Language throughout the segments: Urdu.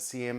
CM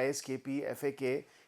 ISKP, FAK,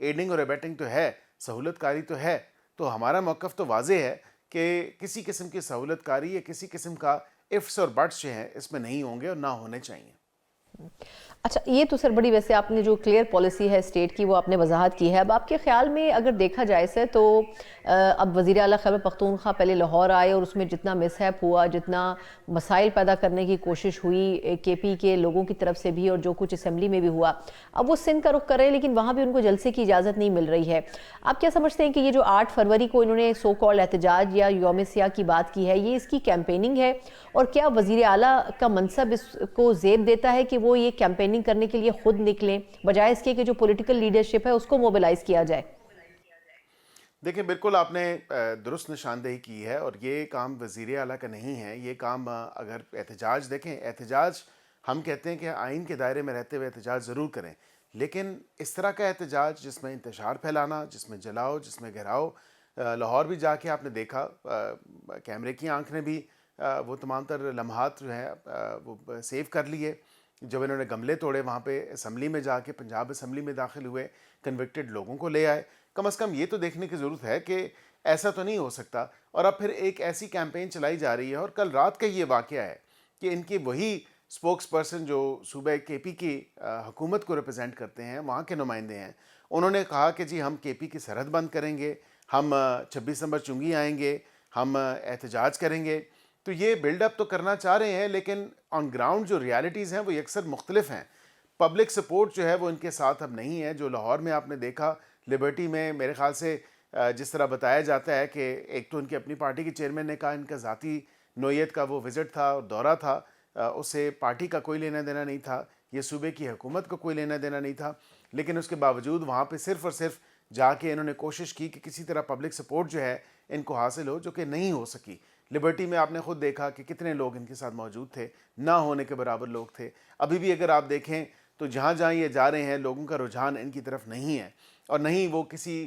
ایڈنگ اور ایبیٹنگ تو ہے، سہولت کاری تو ہے، تو ہمارا موقف تو واضح ہے کہ کسی قسم کی سہولت کاری یا کسی قسم کا ifs اور buts جو ہیں اس میں نہیں ہوں گے اور نہ ہونے چاہیے۔ اچھا، یہ تو سر بڑی ویسے آپ نے جو کلیئر پالیسی ہے اسٹیٹ کی وہ آپ نے وضاحت کی ہے۔ اب آپ کے خیال میں اگر دیکھا جائے سر تو اب وزیر اعلیٰ خیبر پختونخوا پہلے لاہور آئے اور اس میں جتنا مس ہیپ ہوا، جتنا مسائل پیدا کرنے کی کوشش ہوئی کے پی کے لوگوں کی طرف سے بھی اور جو کچھ اسمبلی میں بھی ہوا، اب وہ سندھ کا رخ کر رہے ہیں لیکن وہاں بھی ان کو جلسے کی اجازت نہیں مل رہی ہے۔ آپ کیا سمجھتے ہیں کہ یہ جو 8 فروری کو انہوں نے سو کالڈ احتجاج یا یوم سیاہ کی بات کی ہے، یہ اس کی کیمپیننگ ہے؟ اور کیا وزیر اعلیٰ کا منصب اس کو زیب دیتا ہے کہ وہ یہ کیمپیننگ کرنے کے لیے خود نکلیں بجائے اس کے کہ جو پولیٹیکل لیڈرشپ ہے اس کو موبیلائز کیا جائے؟ دیکھیں بالکل آپ نے درست نشاندہی کی ہے، اور یہ کام وزیر اعلیٰ کا نہیں ہے، یہ کام اگر احتجاج دیکھیں، احتجاج ہم کہتے ہیں کہ آئین کے دائرے میں رہتے ہوئے احتجاج ضرور کریں، لیکن اس طرح کا احتجاج جس میں انتشار پھیلانا، جس میں جلاؤ، جس میں گھراؤ، لاہور بھی جا کے آپ نے دیکھا، کیمرے کی آنکھ نے بھی وہ تمام تر لمحات جو ہیں وہ سیو کر لیے، جب انہوں نے گملے توڑے وہاں پہ اسمبلی میں جا کے، پنجاب اسمبلی میں داخل ہوئے، کنوکٹڈ لوگوں کو لے آئے۔ کم از کم یہ تو دیکھنے کی ضرورت ہے کہ ایسا تو نہیں ہو سکتا، اور اب پھر ایک ایسی کیمپین چلائی جا رہی ہے، اور کل رات کا یہ واقعہ ہے کہ ان کی وہی سپوکس پرسن جو صوبہ کے پی کی حکومت کو ریپرزینٹ کرتے ہیں، وہاں کے نمائندے ہیں، انہوں نے کہا کہ جی ہم کے پی کی سرحد بند کریں گے، ہم 26 نمبر چنگی آئیں گے، ہم احتجاج کریں گے۔ تو یہ بلڈ اپ تو کرنا چاہ رہے ہیں، لیکن آن گراؤنڈ جو ریالٹیز ہیں وہ یکسر مختلف ہیں۔ پبلک سپورٹ جو ہے وہ ان کے ساتھ اب نہیں ہے۔ جو لاہور میں آپ نے دیکھا، لبرٹی میں میرے خیال سے جس طرح بتایا جاتا ہے کہ ایک تو ان کی اپنی پارٹی کے چیئرمین نے کہا ان کا ذاتی نوعیت کا وہ وزٹ تھا اور دورہ تھا، اس سے پارٹی کا کوئی لینا دینا نہیں تھا، یہ صوبے کی حکومت کا کوئی لینا دینا نہیں تھا، لیکن اس کے باوجود وہاں پہ صرف اور صرف جا کے انہوں نے کوشش کی کہ کسی طرح پبلک سپورٹ جو ہے ان کو حاصل ہو، جو کہ نہیں ہو سکی۔ لبرٹی میں آپ نے خود دیکھا کہ کتنے لوگ ان کے ساتھ موجود تھے، نہ ہونے کے برابر لوگ تھے۔ ابھی بھی اگر آپ دیکھیں تو جہاں جہاں یہ جا رہے ہیں لوگوں کا رجحان ان کی طرف نہیں ہے، اور نہیں وہ کسی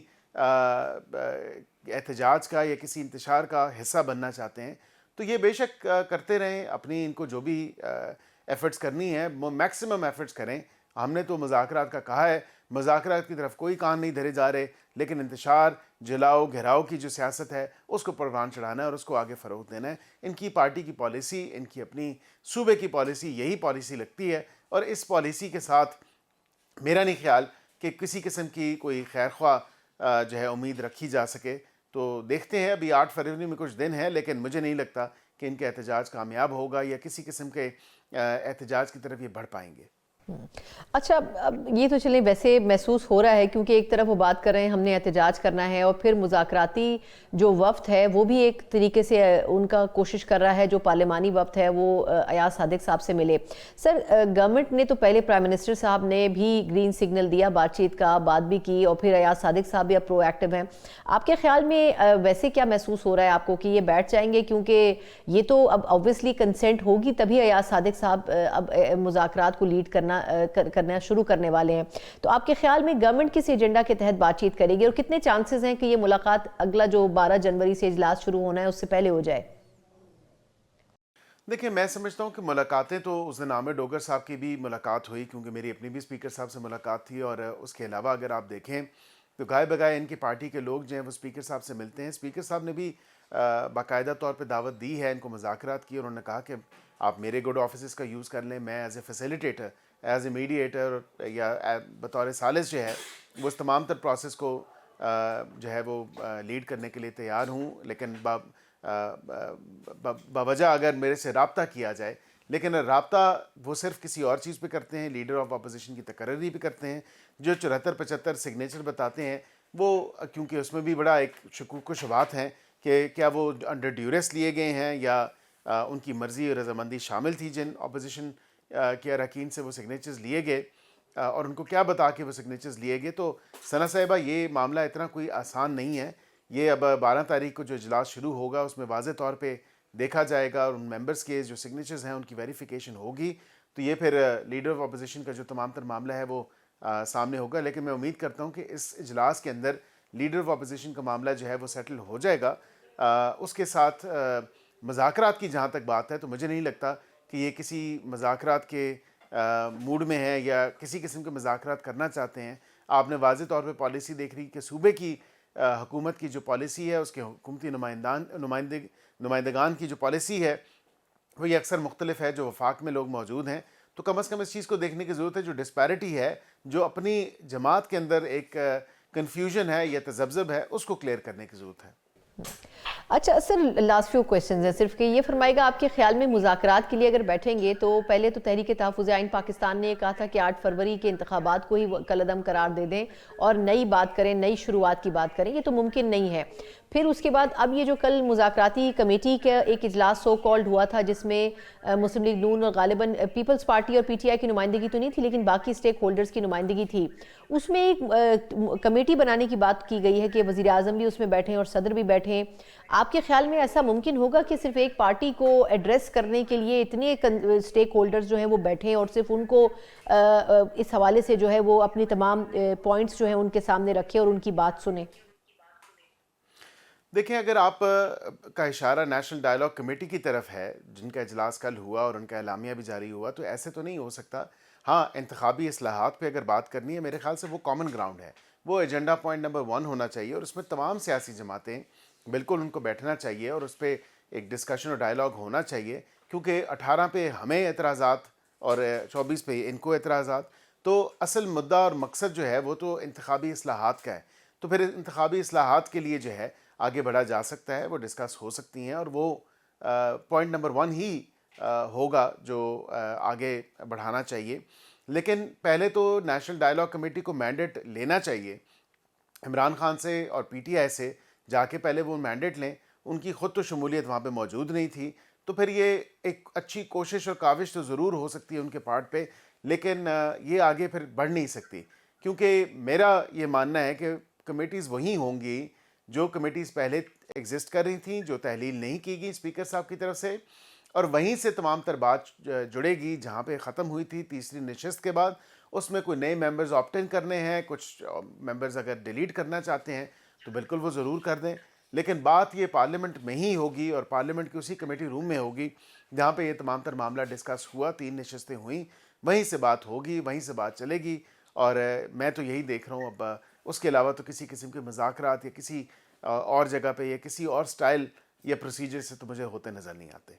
احتجاج کا یا کسی انتشار کا حصہ بننا چاہتے ہیں۔ تو یہ بے شک کرتے رہیں، اپنی ان کو جو بھی ایفرٹس کرنی ہے وہ میکسیمم ایفرٹس کریں۔ ہم نے تو مذاکرات کا کہا ہے، مذاکرات کی طرف کوئی کان نہیں دھرے جا رہے، لیکن انتشار، جلاؤ گھراؤ کی جو سیاست ہے اس کو پروان چڑھانا ہے اور اس کو آگے فروغ دینا ہے۔ ان کی پارٹی کی پالیسی، ان کی اپنی صوبے کی پالیسی یہی پالیسی لگتی ہے، اور اس پالیسی کے ساتھ میرا نہیں خیال کہ کسی قسم کی کوئی خیر خواہ جو ہے امید رکھی جا سکے۔ تو دیکھتے ہیں، ابھی 8 فروری میں کچھ دن ہے، لیکن مجھے نہیں لگتا کہ ان کا احتجاج کامیاب ہوگا یا کسی قسم کے احتجاج کی طرف یہ بڑھ پائیں گے۔ اچھا، اب یہ تو چلیں ویسے محسوس ہو رہا ہے کیونکہ ایک طرف وہ بات کر رہے ہیں ہم نے احتجاج کرنا ہے، اور پھر مذاکراتی جو وفد ہے وہ بھی ایک طریقے سے ان کا کوشش کر رہا ہے، جو پارلیمانی وفد ہے وہ ایاز صادق صاحب سے ملے۔ سر، گورنمنٹ نے تو پہلے پرائم منسٹر صاحب نے بھی گرین سگنل دیا، بات چیت کا، بات بھی کی، اور پھر ایاز صادق صاحب بھی اب پرو ایکٹیو ہیں۔ آپ کے خیال میں ویسے کیا محسوس ہو رہا ہے آپ کو کہ یہ بیٹھ جائیں گے؟ کیونکہ یہ تو اب آبویسلی کنسنٹ ہوگی تبھی ایاز صادق صاحب اب مذاکرات کو لیڈ کرنا شروع کرنے والے ہیں۔ تو آپ کے خیال میں گورنمنٹ کس ایجنڈا کے تحت بات چیت کرے گی، اور کتنے چانسز ہیں کہ یہ ملاقات اگلا جو 12 جنوری سے اجلاس شروع ہونا ہے اس سے پہلے ہو جائے؟ دیکھیں، میں سمجھتا ہوں کہ ملاقاتیں تو اس دن عامر ڈوگر صاحب کی بھی ملاقات ہوئی، کیونکہ میری اپنی بھی اسپیکر صاحب سے ملاقات تھی، اور اس کے علاوہ اگر آپ دیکھیں تو گائے بگائے ان کی پارٹی کے لوگ جو ہیں وہ اسپیکر صاحب سے ملتے ہیں۔ اسپیکر صاحب نے بھی باقاعدہ طور پہ دعوت دی ہے، ان کو مذاکرات کی، اور انہوں نے کہا کہ آپ میرے گڈ آفیسز کا یوز کر لیں، میں as a facilitator, as a mediator یا بطور ثالث جو ہے وہ اس تمام تر پروسیس کو جو ہے وہ لیڈ کرنے کے لیے تیار ہوں، لیکن باوجہ اگر میرے سے رابطہ کیا جائے، لیکن رابطہ وہ صرف کسی اور چیز پہ کرتے ہیں، لیڈر آف اپوزیشن کی تقرری پہ کرتے ہیں، جو 74-75 سگنیچر بتاتے ہیں وہ، کیونکہ اس میں بھی بڑا ایک شکوک و شبہات ہیں کہ کیا وہ انڈر ڈیوریس لیے گئے ہیں یا ان کی مرضی اور رضامندی شامل تھی جن اپوزیشن کے اراکین سے وہ سگنیچرز لیے گئے، اور ان کو کیا بتا کے وہ سگنیچرز لیے گئے۔ تو ثنا صاحبہ، یہ معاملہ اتنا کوئی آسان نہیں ہے۔ یہ اب 12 تاریخ کو جو اجلاس شروع ہوگا اس میں واضح طور پہ دیکھا جائے گا، اور ان ممبرز کے جو سگنیچرز ہیں ان کی ویریفیکیشن ہوگی، تو یہ پھر لیڈر آف اپوزیشن کا جو تمام تر معاملہ ہے وہ سامنے ہوگا۔ لیکن میں امید کرتا ہوں کہ اس اجلاس کے اندر لیڈر آف اپوزیشن کا معاملہ جو ہے وہ سیٹل ہو جائے گا۔ اس کے ساتھ مذاکرات کی جہاں تک بات ہے تو مجھے نہیں لگتا کہ یہ کسی مذاکرات کے موڈ میں ہے یا کسی قسم کے مذاکرات کرنا چاہتے ہیں۔ آپ نے واضح طور پہ پالیسی دیکھ رہی کہ صوبے کی حکومت کی جو پالیسی ہے، اس کے حکومتی نمائندگان کی جو پالیسی ہے وہ یہ اکثر مختلف ہے جو وفاق میں لوگ موجود ہیں. تو کم از کم اس چیز کو دیکھنے کی ضرورت ہے، جو ڈسپیرٹی ہے، جو اپنی جماعت کے اندر ایک کنفیوژن ہے یا تذبذب ہے، اس کو کلیئر کرنے کی ضرورت ہے. اچھا سر، لاسٹ فیو کویسچنز ہیں صرف کہ یہ فرمائے گا آپ کے خیال میں مذاکرات کے لیے اگر بیٹھیں گے تو پہلے تو تحریک تحفظ آئین پاکستان نے یہ کہا تھا کہ 8 فروری کے انتخابات کو ہی کالعدم قرار دے دیں اور نئی بات کریں، نئی شروعات کی بات کریں، یہ تو ممکن نہیں ہے. پھر اس کے بعد اب یہ جو کل مذاکراتی کمیٹی کا ایک اجلاس سو کالڈ ہوا تھا جس میں مسلم لیگ نون اور غالباً پیپلز پارٹی اور پی ٹی آئی کی نمائندگی تو نہیں تھی لیکن باقی سٹیک ہولڈرز کی نمائندگی تھی، اس میں ایک کمیٹی بنانے کی بات کی گئی ہے کہ وزیر اعظم بھی اس میں بیٹھیں اور صدر بھی بیٹھیں. آپ کے خیال میں ایسا ممکن ہوگا کہ صرف ایک پارٹی کو ایڈریس کرنے کے لیے اتنے سٹیک ہولڈرز جو ہیں وہ بیٹھیں اور صرف ان کو اس حوالے سے جو ہے وہ اپنی تمام پوائنٹس جو ہیں ان کے سامنے رکھیں اور ان کی بات سنیں؟ دیکھیں، اگر آپ کا اشارہ نیشنل ڈائیلاگ کمیٹی کی طرف ہے جن کا اجلاس کل ہوا اور ان کا اعلامیہ بھی جاری ہوا، تو ایسے تو نہیں ہو سکتا. ہاں، انتخابی اصلاحات پہ اگر بات کرنی ہے، میرے خیال سے وہ کامن گراؤنڈ ہے، وہ ایجنڈا پوائنٹ نمبر 1 ہونا چاہیے اور اس میں تمام سیاسی جماعتیں بالکل ان کو بیٹھنا چاہیے اور اس پہ ایک ڈسکشن اور ڈائیلاگ ہونا چاہیے، کیونکہ 18 پہ ہمیں اعتراضات اور 24 پہ ان کو اعتراضات. تو اصل مدعا اور مقصد جو ہے وہ تو انتخابی اصلاحات کا ہے. تو پھر انتخابی اصلاحات کے لیے جو ہے آگے بڑھا جا سکتا ہے، وہ ڈسکس ہو سکتی ہیں اور وہ پوائنٹ نمبر 1 ہی ہوگا جو آگے بڑھانا چاہیے. لیکن پہلے تو نیشنل ڈائیلاگ کمیٹی کو مینڈیٹ لینا چاہیے عمران خان سے اور پی ٹی آئی سے، جا کے پہلے وہ مینڈیٹ لیں. ان کی خود تو شمولیت وہاں پہ موجود نہیں تھی، تو پھر یہ ایک اچھی کوشش اور کاوش تو ضرور ہو سکتی ہے ان کے پارٹ پہ، لیکن یہ آگے پھر بڑھ نہیں سکتی، کیونکہ میرا یہ ماننا ہے کہ کمیٹیز وہی ہوں گی جو کمیٹیز پہلے ایگزسٹ کر رہی تھیں، جو تحلیل نہیں کی گئی اسپیکر صاحب کی طرف سے، اور وہیں سے تمام تر بات جڑے گی جہاں پہ ختم ہوئی تھی تیسری نشست کے بعد. اس میں کوئی نئے ممبرز آپٹ ان کرنے ہیں، کچھ ممبرز اگر ڈیلیٹ کرنا چاہتے ہیں تو بالکل وہ ضرور کر دیں، لیکن بات یہ پارلیمنٹ میں ہی ہوگی اور پارلیمنٹ کی اسی کمیٹی روم میں ہوگی جہاں پہ یہ تمام تر معاملہ ڈسکس ہوا. 3 نشستیں ہوئیں، وہیں سے بات ہوگی، وہیں سے بات چلے گی. اور میں تو یہی دیکھ رہا ہوں. اب اس کے علاوہ تو کسی قسم کے مذاکرات یا کسی اور جگہ پہ یا کسی اور سٹائل یا پروسیجر سے تو مجھے ہوتے نظر نہیں آتے.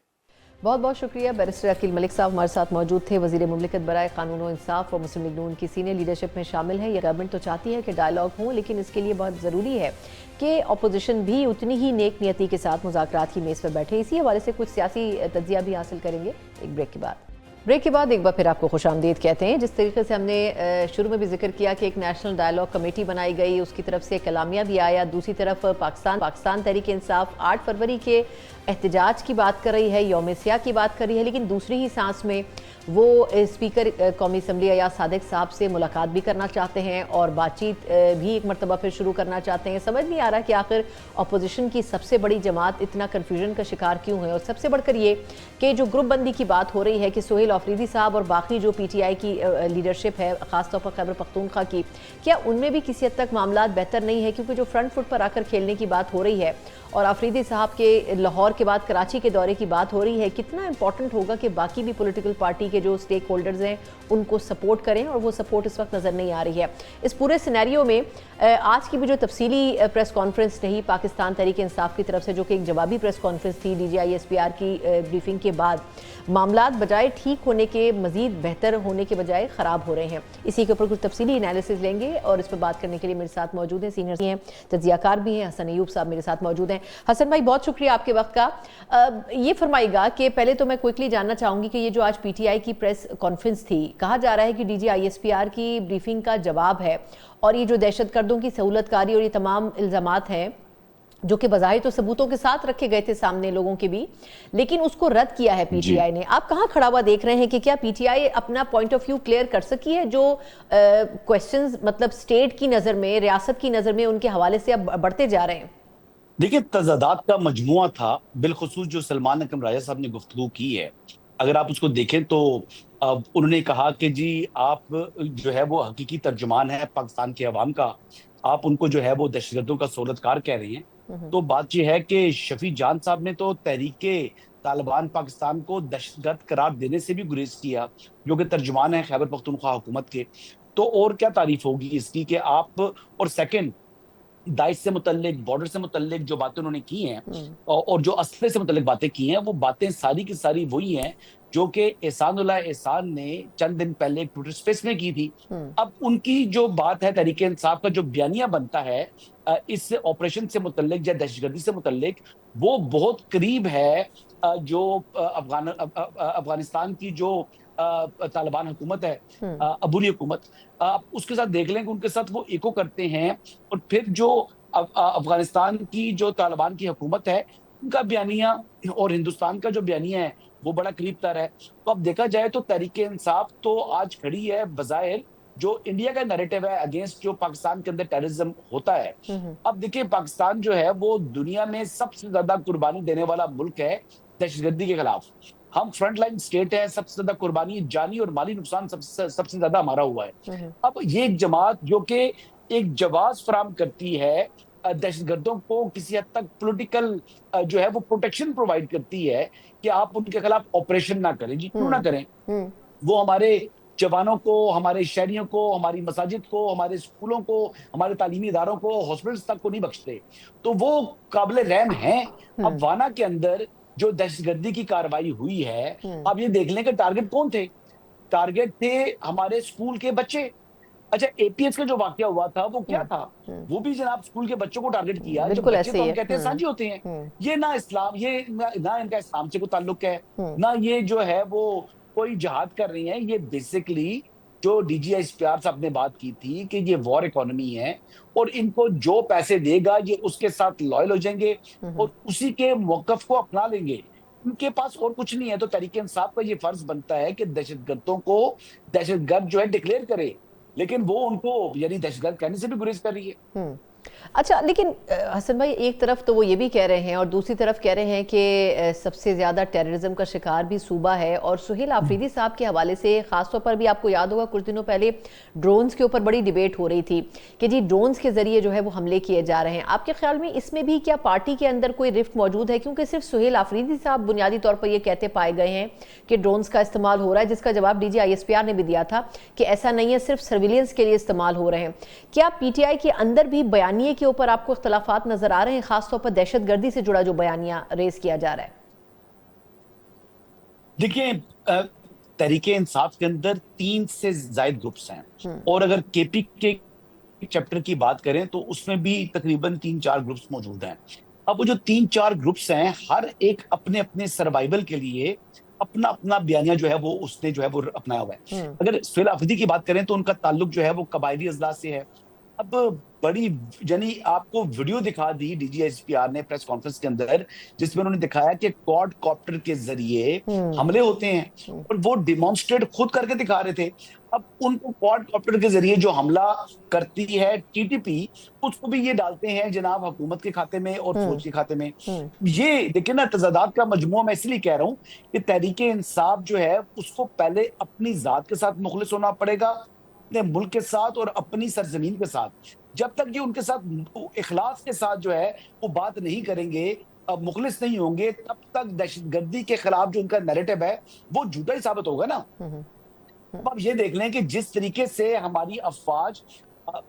بہت بہت شکریہ. بیرسٹر عقیل ملک صاحب ہمارے ساتھ موجود تھے، وزیر مملکت برائے قانون و انصاف اور مسلم لیگ نون کی سینئر لیڈرشپ میں شامل ہیں. یہ گورنمنٹ تو چاہتی ہے کہ ڈائیلاگ ہوں، لیکن اس کے لیے بہت ضروری ہے کہ اپوزیشن بھی اتنی ہی نیک نیتی کے ساتھ مذاکرات کی میز پر بیٹھے. اسی حوالے سے کچھ سیاسی تجزیہ بھی حاصل کریں گے ایک بریک کے بعد. بریک کے بعد ایک بار پھر آپ کو خوش آمدید کہتے ہیں. جس طریقے سے ہم نے شروع میں بھی ذکر کیا کہ ایک نیشنل ڈائیلاگ کمیٹی بنائی گئی، اس کی طرف سے ایک اعلامیہ بھی آیا، دوسری طرف پاکستان تحریک انصاف 8 فروری کے احتجاج کی بات کر رہی ہے، یوم سیاہ کی بات کر رہی ہے، لیکن دوسری ہی سانس میں وہ اسپیکر قومی اسمبلی ایاز صادق صاحب سے ملاقات بھی کرنا چاہتے ہیں اور بات چیت بھی ایک مرتبہ پھر شروع کرنا چاہتے ہیں. سمجھ نہیں آ رہا کہ آخر اپوزیشن کی سب سے بڑی جماعت اتنا کنفیوژن کا شکار کیوں ہے، اور سب سے بڑھ کر یہ کہ جو گروپ بندی کی بات ہو رہی ہے کہ سہیل آفریدی صاحب اور باقی جو پی ٹی آئی کی لیڈرشپ ہے، خاص طور پر خیبر پختونخوا کی، کیا ان میں بھی کسی حد تک معاملات بہتر نہیں ہے؟ کیونکہ جو فرنٹ فٹ پر آ کر کھیلنے کی بات ہو رہی ہے اور آفریدی صاحب کے لاہور کے بعد کراچی کے دورے کی بات ہو رہی ہے، کتنا امپورٹنٹ ہوگا کہ باقی بھی پولیٹیکل پارٹی کے جو سٹیک ہولڈرز ہیں ان کو سپورٹ کریں، اور وہ سپورٹ اس وقت نظر نہیں آ رہی ہے. اس پورے سینیریو میں آج کی بھی جو تفصیلی پریس کانفرنس رہی پاکستان تحریک انصاف کی طرف سے، جو کہ ایک جوابی پریس کانفرنس تھی D G I S P R کی بریفنگ کے بعد، معاملات بجائے ٹھیک ہونے کے مزید بہتر ہونے کے بجائے خراب ہو رہے ہیں. اسی کے اوپر کچھ تفصیلی انالیسز لیں گے اور اس پہ بات کرنے کے لیے میرے ساتھ موجود ہیں سینئر ہیں، تجزیہ کار بھی ہیں، حسن ایوب صاحب میرے ساتھ موجود ہیں. حسن بھائی، بہت شکریہ آپ کے وقت کا. یہ فرمائے گا کہ پہلے تو میں کوئکلی جاننا چاہوں گی کہ یہ جو آج پی ٹی آئی کی پریس کانفرنس تھی، کہا جا رہا ہے کہ D G I S P R کی بریفنگ کا جواب ہے، اور یہ جو دہشت گردوں کی سہولت کاری اور یہ تمام الزامات ہیں جو کہ بظاہر تو ثبوتوں کے ساتھ رکھے گئے تھے سامنے لوگوں کے بھی، لیکن اس کو رد کیا ہے پی ٹی آئی نے. آپ کہاں کھڑا ہوا دیکھ رہے ہیں کہ کیا پی ٹی آئی اپنا پوائنٹ آف ویو کلیئر کر سکی ہے جو کویسچنز مطلب سٹیٹ کی نظر میں، ریاست کی نظر میں ان کے حوالے سے اب بڑھتے جا رہے ہیں؟ دیکھیں، تضادات کا مجموعہ تھا، بالخصوص جو سلمان اکرم راجہ صاحب نے گفتگو کی ہے. اگر آپ اس کو دیکھیں تو انہوں نے کہا کہ جی آپ جو ہے وہ حقیقی ترجمان ہے پاکستان کے عوام کا، آپ ان کو جو ہے وہ دہشت گردوں کا سہولت کار کہہ رہے ہیں. تو بات یہ ہے کہ شفیع جان صاحب نے تو تحریک طالبان پاکستان کو دہشت گرد قرار دینے سے بھی گریز کیا، جو کہ ترجمان ہے خیبر پختونخوا حکومت کے. تو اور کیا تعریف ہوگی اس کی کہ آپ. اور سیکنڈ, داعش سے متعلق, بارڈر سے متعلق جو باتیں انہوں نے کی ہیں اور جو اسلحے سے متعلق باتیں کی ہیں, وہ باتیں ساری کی ساری وہی ہیں جو کہ احسان اللہ احسان نے چند دن پہلے ایک ٹویٹر اسپیس میں کی تھی. اب ان کی جو بات ہے, تحریک انصاف کا جو بیانیہ بنتا ہے اس آپریشن سے متعلق یا دہشت گردی سے متعلق, وہ بہت قریب ہے جو افغانستان کی جو طالبان حکومت ہے, عبوری حکومت, آپ اس کے ساتھ دیکھ لیں کہ ان کے ساتھ وہ ایکو کرتے ہیں. اور پھر جو افغانستان کی جو طالبان کی حکومت ہے, ان کا بیانیہ اور ہندوستان کا جو بیانیہ ہے وہ بڑا قریب تر ہے. تو اب دیکھا جائے تو تحریک انصاف تو آج کھڑی ہے بظاہر جو انڈیا کا نیریٹو ہے اگینسٹ جو پاکستان کے اندر ٹیررزم ہوتا ہے. اب دیکھیں, پاکستان جو ہے وہ دنیا میں سب سے زیادہ قربانی دینے والا ملک ہے دہشت گردی کے خلاف. ہم فرنٹ لائن اسٹیٹ ہے, سب سے زیادہ قربانی جانی اور مالی نقصان سب سے زیادہ ہمارا ہوا ہے. اب یہ ایک جماعت جو کہ ایک جواز فراہم کرتی ہے دہشت گردوں کو, کسی حد تک پولیٹیکل جو ہے وہ پروٹیکشن پرووائڈ کرتی ہے کہ آپ ان کے خلاف آپریشن نہ کریں. جی کیوں نہ کریں؟ وہ ہمارے جوانوں کو, ہمارے شہریوں کو, ہماری مساجد کو, ہمارے اسکولوں کو, ہمارے تعلیمی اداروں کو, ہاسپٹلز تک کو نہیں بخشتے. تو وہ قابل رحم ہیں. اب وانا کے اندر جو دہشت گردی کی کارروائی ہوئی ہے, آپ یہ دیکھ لیں کہ ٹارگٹ کون تھے. ٹارگٹ تھے ہمارے اسکول کے بچے. اچھا, اے پی ایس کا جو واقعہ ہوا تھا وہ کیا تھا؟ وہ بھی جناب اسکول کے بچوں کو ٹارگٹ کیا. جو بچے تو ہم کہتے ہیں سانجی ہوتے ہیں. یہ نہ اسلام, یہ نہ ان کا اسلام سے کوئی تعلق ہے, نہ یہ جو ہے وہ کوئی جہاد کر رہی ہیں. یہ بیسکلی جو D G S P R صاحب نے بات کی تھی کہ یہ وار اکانومی ہے اور ان کو جو پیسے دے گا یہ اس کے ساتھ لائل ہو جائیں گے اور اسی کے موقف کو اپنا لیں گے. ان کے پاس اور کچھ نہیں ہے. تو تحریک انصاف کا یہ فرض بنتا ہے کہ دہشت گردوں کو دہشت گرد جو ہے ڈکلیئر کرے, لیکن وہ ان کو یعنی دہشت گرد کہنے سے بھی گریز کر رہی ہے. اچھا, لیکن حسن بھائی ایک طرف تو وہ یہ بھی کہہ رہے ہیں اور دوسری طرف کہہ رہے ہیں کہ سب سے زیادہ ٹیررزم کا شکار بھی صوبہ ہے. اور سہیل آفریدی صاحب کے حوالے سے خاص طور پر بھی آپ کو یاد ہوگا کچھ دنوں پہلے ڈرونز کے اوپر بڑی ڈیبیٹ ہو رہی تھی کہ جی ڈرونز کے ذریعے جو ہے وہ حملے کیے جا رہے ہیں. آپ کے خیال میں اس میں بھی کیا پارٹی کے اندر کوئی رفت موجود ہے؟ کیونکہ صرف سہیل آفریدی صاحب بنیادی طور پر یہ کہتے پائے گئے ہیں کہ ڈرونز کا استعمال ہو رہا ہے, جس کا جواب D G I S P R نے بھی دیا تھا کہ ایسا نہیں ہے, صرف سرویلنس کے لیے استعمال ہو رہے ہیں. کیا پی ٹی آئی کے اندر بھی بیانیے کے اوپر آپ کو اختلافات نظر آ رہے ہیں, خاص طور پر دہشت گردی سے جڑا جو بیانیہ ریز کیا جا رہا ہے؟ دیکھیں, تحریک انصاف کے اندر 3 سے زائد گروپس ہیں اور اگر کے پی کے چیپٹر کی بات کریں تو اس میں بھی تقریباً 3-4 گروپس موجود ہیں. اب وہ جو 3-4 گروپس ہیں, ہر ایک اپنے اپنے سروائیول کے لیے اپنا اپنا بیانیہ جو ہے وہ اس نے جو ہے وہ اپنایا ہوا ہے. اگر سہیل آفریدی کی بات کریں تو ان کا تعلق جو ہے وہ قبائلی اضلاع سے ہے. اب بڑی یعنی آپ کو ویڈیو دکھا دی D G S P R نے پریس کانفرنس کے اندر, جس میں انہوں نے دکھایا کہ کوڈ کاپٹر کے ذریعے حملے ہوتے ہیں اور وہ ڈیمانسٹریٹ خود کر کے دکھا رہے تھے. اب ان کو کوڈ کاپٹر کے ذریعے جو حملہ کرتی ہے ٹی ٹی پی, اس کو بھی یہ ڈالتے ہیں جناب حکومت کے کھاتے میں اور فوج کے کھاتے میں. یہ دیکھیں نا, تضادات کا مجموعہ. میں اس لیے کہہ رہا ہوں کہ تحریک انصاف جو ہے اس کو پہلے اپنی ذات کے ساتھ مخلص ہونا پڑے گا, اپنے ملک کے ساتھ اور اپنی سرزمین کے ساتھ. جب تک یہ ان کے ساتھ اخلاص کے ساتھ جو ہے وہ بات نہیں کریں گے, مخلص نہیں ہوں گے, تب تک دہشت گردی کے خلاف جو ان کا نیریٹو ہے وہ جھوٹا ہی ثابت ہوگا نا. اب آپ یہ دیکھ لیں کہ جس طریقے سے ہماری افواج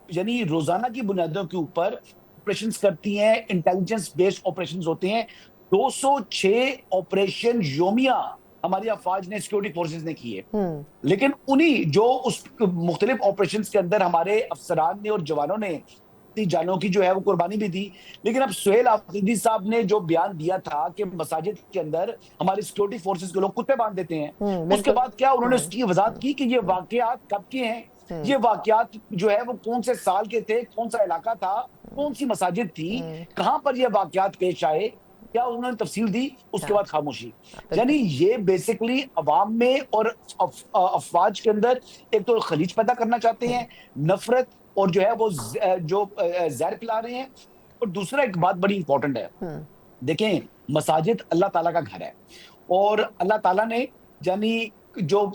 یعنی روزانہ کی بنیادوں کے اوپر آپریشنز کرتی ہیں, انٹیلیجنس بیسڈ آپریشنز ہوتے ہیں. 206 آپریشن یومیہ ہماری افواج نے, سیکورٹی فورسز نے کیے. لیکن انہی جو اس مختلف آپریشنز کے اندر ہمارے افسران نے اور جوانوں نے اپنی جانوں کی جو ہے وہ قربانی بھی دی. لیکن اب سہیل آفریدی صاحب نے جو بیان دیا تھا کہ مساجد کے اندر ہماری سیکورٹی فورسز کے لوگ کتے باندھ دیتے ہیں, اس کے بعد کیا انہوں نے اس کی وضاحت کی کہ یہ واقعات کب کے ہیں, یہ واقعات جو ہے وہ کون سے سال کے تھے, کون سا علاقہ تھا, کون سی مساجد تھی, کہاں پر یہ واقعات پیش آئے, کیا انہوں نے تفصیل دی. اس کے بعد خاموشی. یعنی یہ بیسیکلی عوام میں اور افواج کے اندر ایک تو خلیج پیدا کرنا چاہتے ہیں, نفرت اور جو ہے وہ جو زہر پلا رہے ہیں. اور دوسرا ایک بات بڑی امپورٹنٹ ہے, دیکھیں مساجد اللہ تعالیٰ کا گھر ہے اور اللہ تعالیٰ نے یعنی جو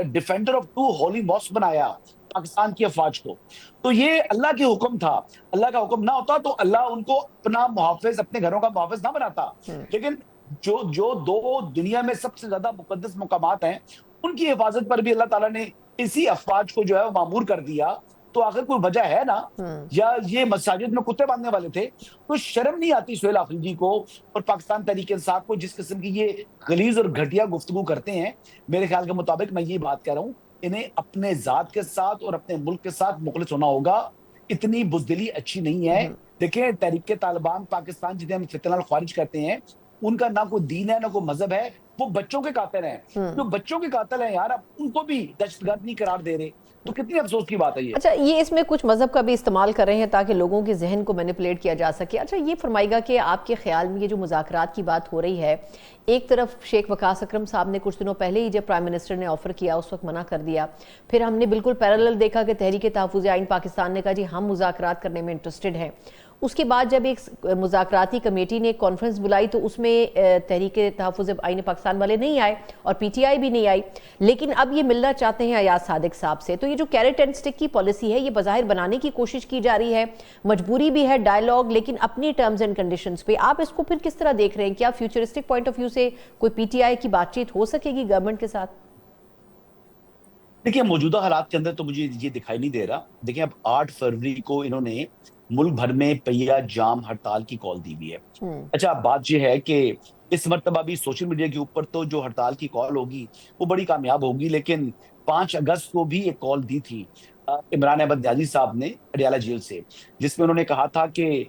ڈیفینڈر آف 2 ہولی ماسک بنایا پاکستان کی افواج کو, تو یہ اللہ کے حکم تھا. اللہ کا حکم نہ ہوتا تو اللہ ان کو اپنا محافظ, اپنے گھروں کا محافظ نہ بناتا. لیکن جو 2 دنیا میں سب سے زیادہ مقدس مقامات ہیں ان کی حفاظت پر بھی اللہ تعالیٰ نے اسی افواج کو جو ہے وہ معمور کر دیا، تو آخر کوئی وجہ ہے نا؟ یا یہ مساجد میں کتے باندھنے والے تھے؟ تو شرم نہیں آتی سہیل آفریدی کو اور پاکستان تحریک انصاف کو جس قسم کی یہ غلیظ اور گھٹیا گفتگو کرتے ہیں؟ میرے خیال کے مطابق میں یہ بات کہہ رہا ہوں، انہیں اپنے ذات کے ساتھ اور اپنے ملک کے ساتھ مخلص ہونا ہوگا. اتنی بزدلی اچھی نہیں ہے. دیکھیں تحریک طالبان پاکستان جنہیں ہم فتنہ الخوارج کہتے ہیں، ان کا نہ کوئی دین ہے نہ کوئی مذہب ہے، وہ بچوں کے قاتل ہیں. جو بچوں کے قاتل ہیں یار، اب ان کو بھی دہشت گرد نہیں قرار دے رہے، تو کتنی افسوس کی بات ہے یہ. اچھا، یہ اس میں کچھ مذہب کا بھی استعمال کر رہے ہیں تاکہ لوگوں کے ذہن کو مینیپولیٹ کیا جا سکے. اچھا یہ فرمائے گا کہ آپ کے خیال میں یہ جو مذاکرات کی بات ہو رہی ہے، ایک طرف شیخ وقاص اکرم صاحب نے کچھ دنوں پہلے ہی جب پرائم منسٹر نے آفر کیا اس وقت منع کر دیا، پھر ہم نے بالکل پیرالل دیکھا کہ تحریک تحفظ آئین پاکستان نے کہا جی ہم مذاکرات کرنے میں انٹرسٹڈ ہیں. اس کے بعد جب ایک مذاکراتی کمیٹی نے کانفرنس بلائی تو اس میں تحریک تحفظ آئین پاکستان والے نہیں آئے اور پی ٹی آئی بھی نہیں آئی، لیکن اب یہ ملنا چاہتے ہیں ایاز صادق صاحب سے. تو یہ جو کیرٹ اینڈ سٹک کی پالیسی ہے، یہ بظاہر بنانے کی کوشش کی جا رہی ہے، مجبوری بھی ہے ڈائیلاگ، لیکن اپنی ٹرمز اینڈ کنڈیشنز پہ. آپ اس کو پھر کس طرح دیکھ رہے ہیں؟ کیا فیوچرسٹک پوائنٹ آف ویو سے کوئی پی ٹی آئی کی بات چیت ہو سکے گی گورنمنٹ کے ساتھ؟ دیکھیں موجودہ حالات کے اندر تو مجھے یہ دکھائی نہیں دے رہا. دیکھیں اب 8 فروری کو انہوں نے ملک بھر میں پہیہ جام ہڑتال کی کال دی ہوئی ہے. اچھا بات یہ ہے کہ اس مرتبہ بھی سوشل میڈیا کے اوپر تو جو ہڑتال کی کال ہوگی وہ بڑی کامیاب ہوگی، لیکن 5 اگست کو بھی ایک کال دی تھی عمران احمد نیازی صاحب نے اڈیالہ جیل سے، جس میں انہوں نے کہا تھا کہ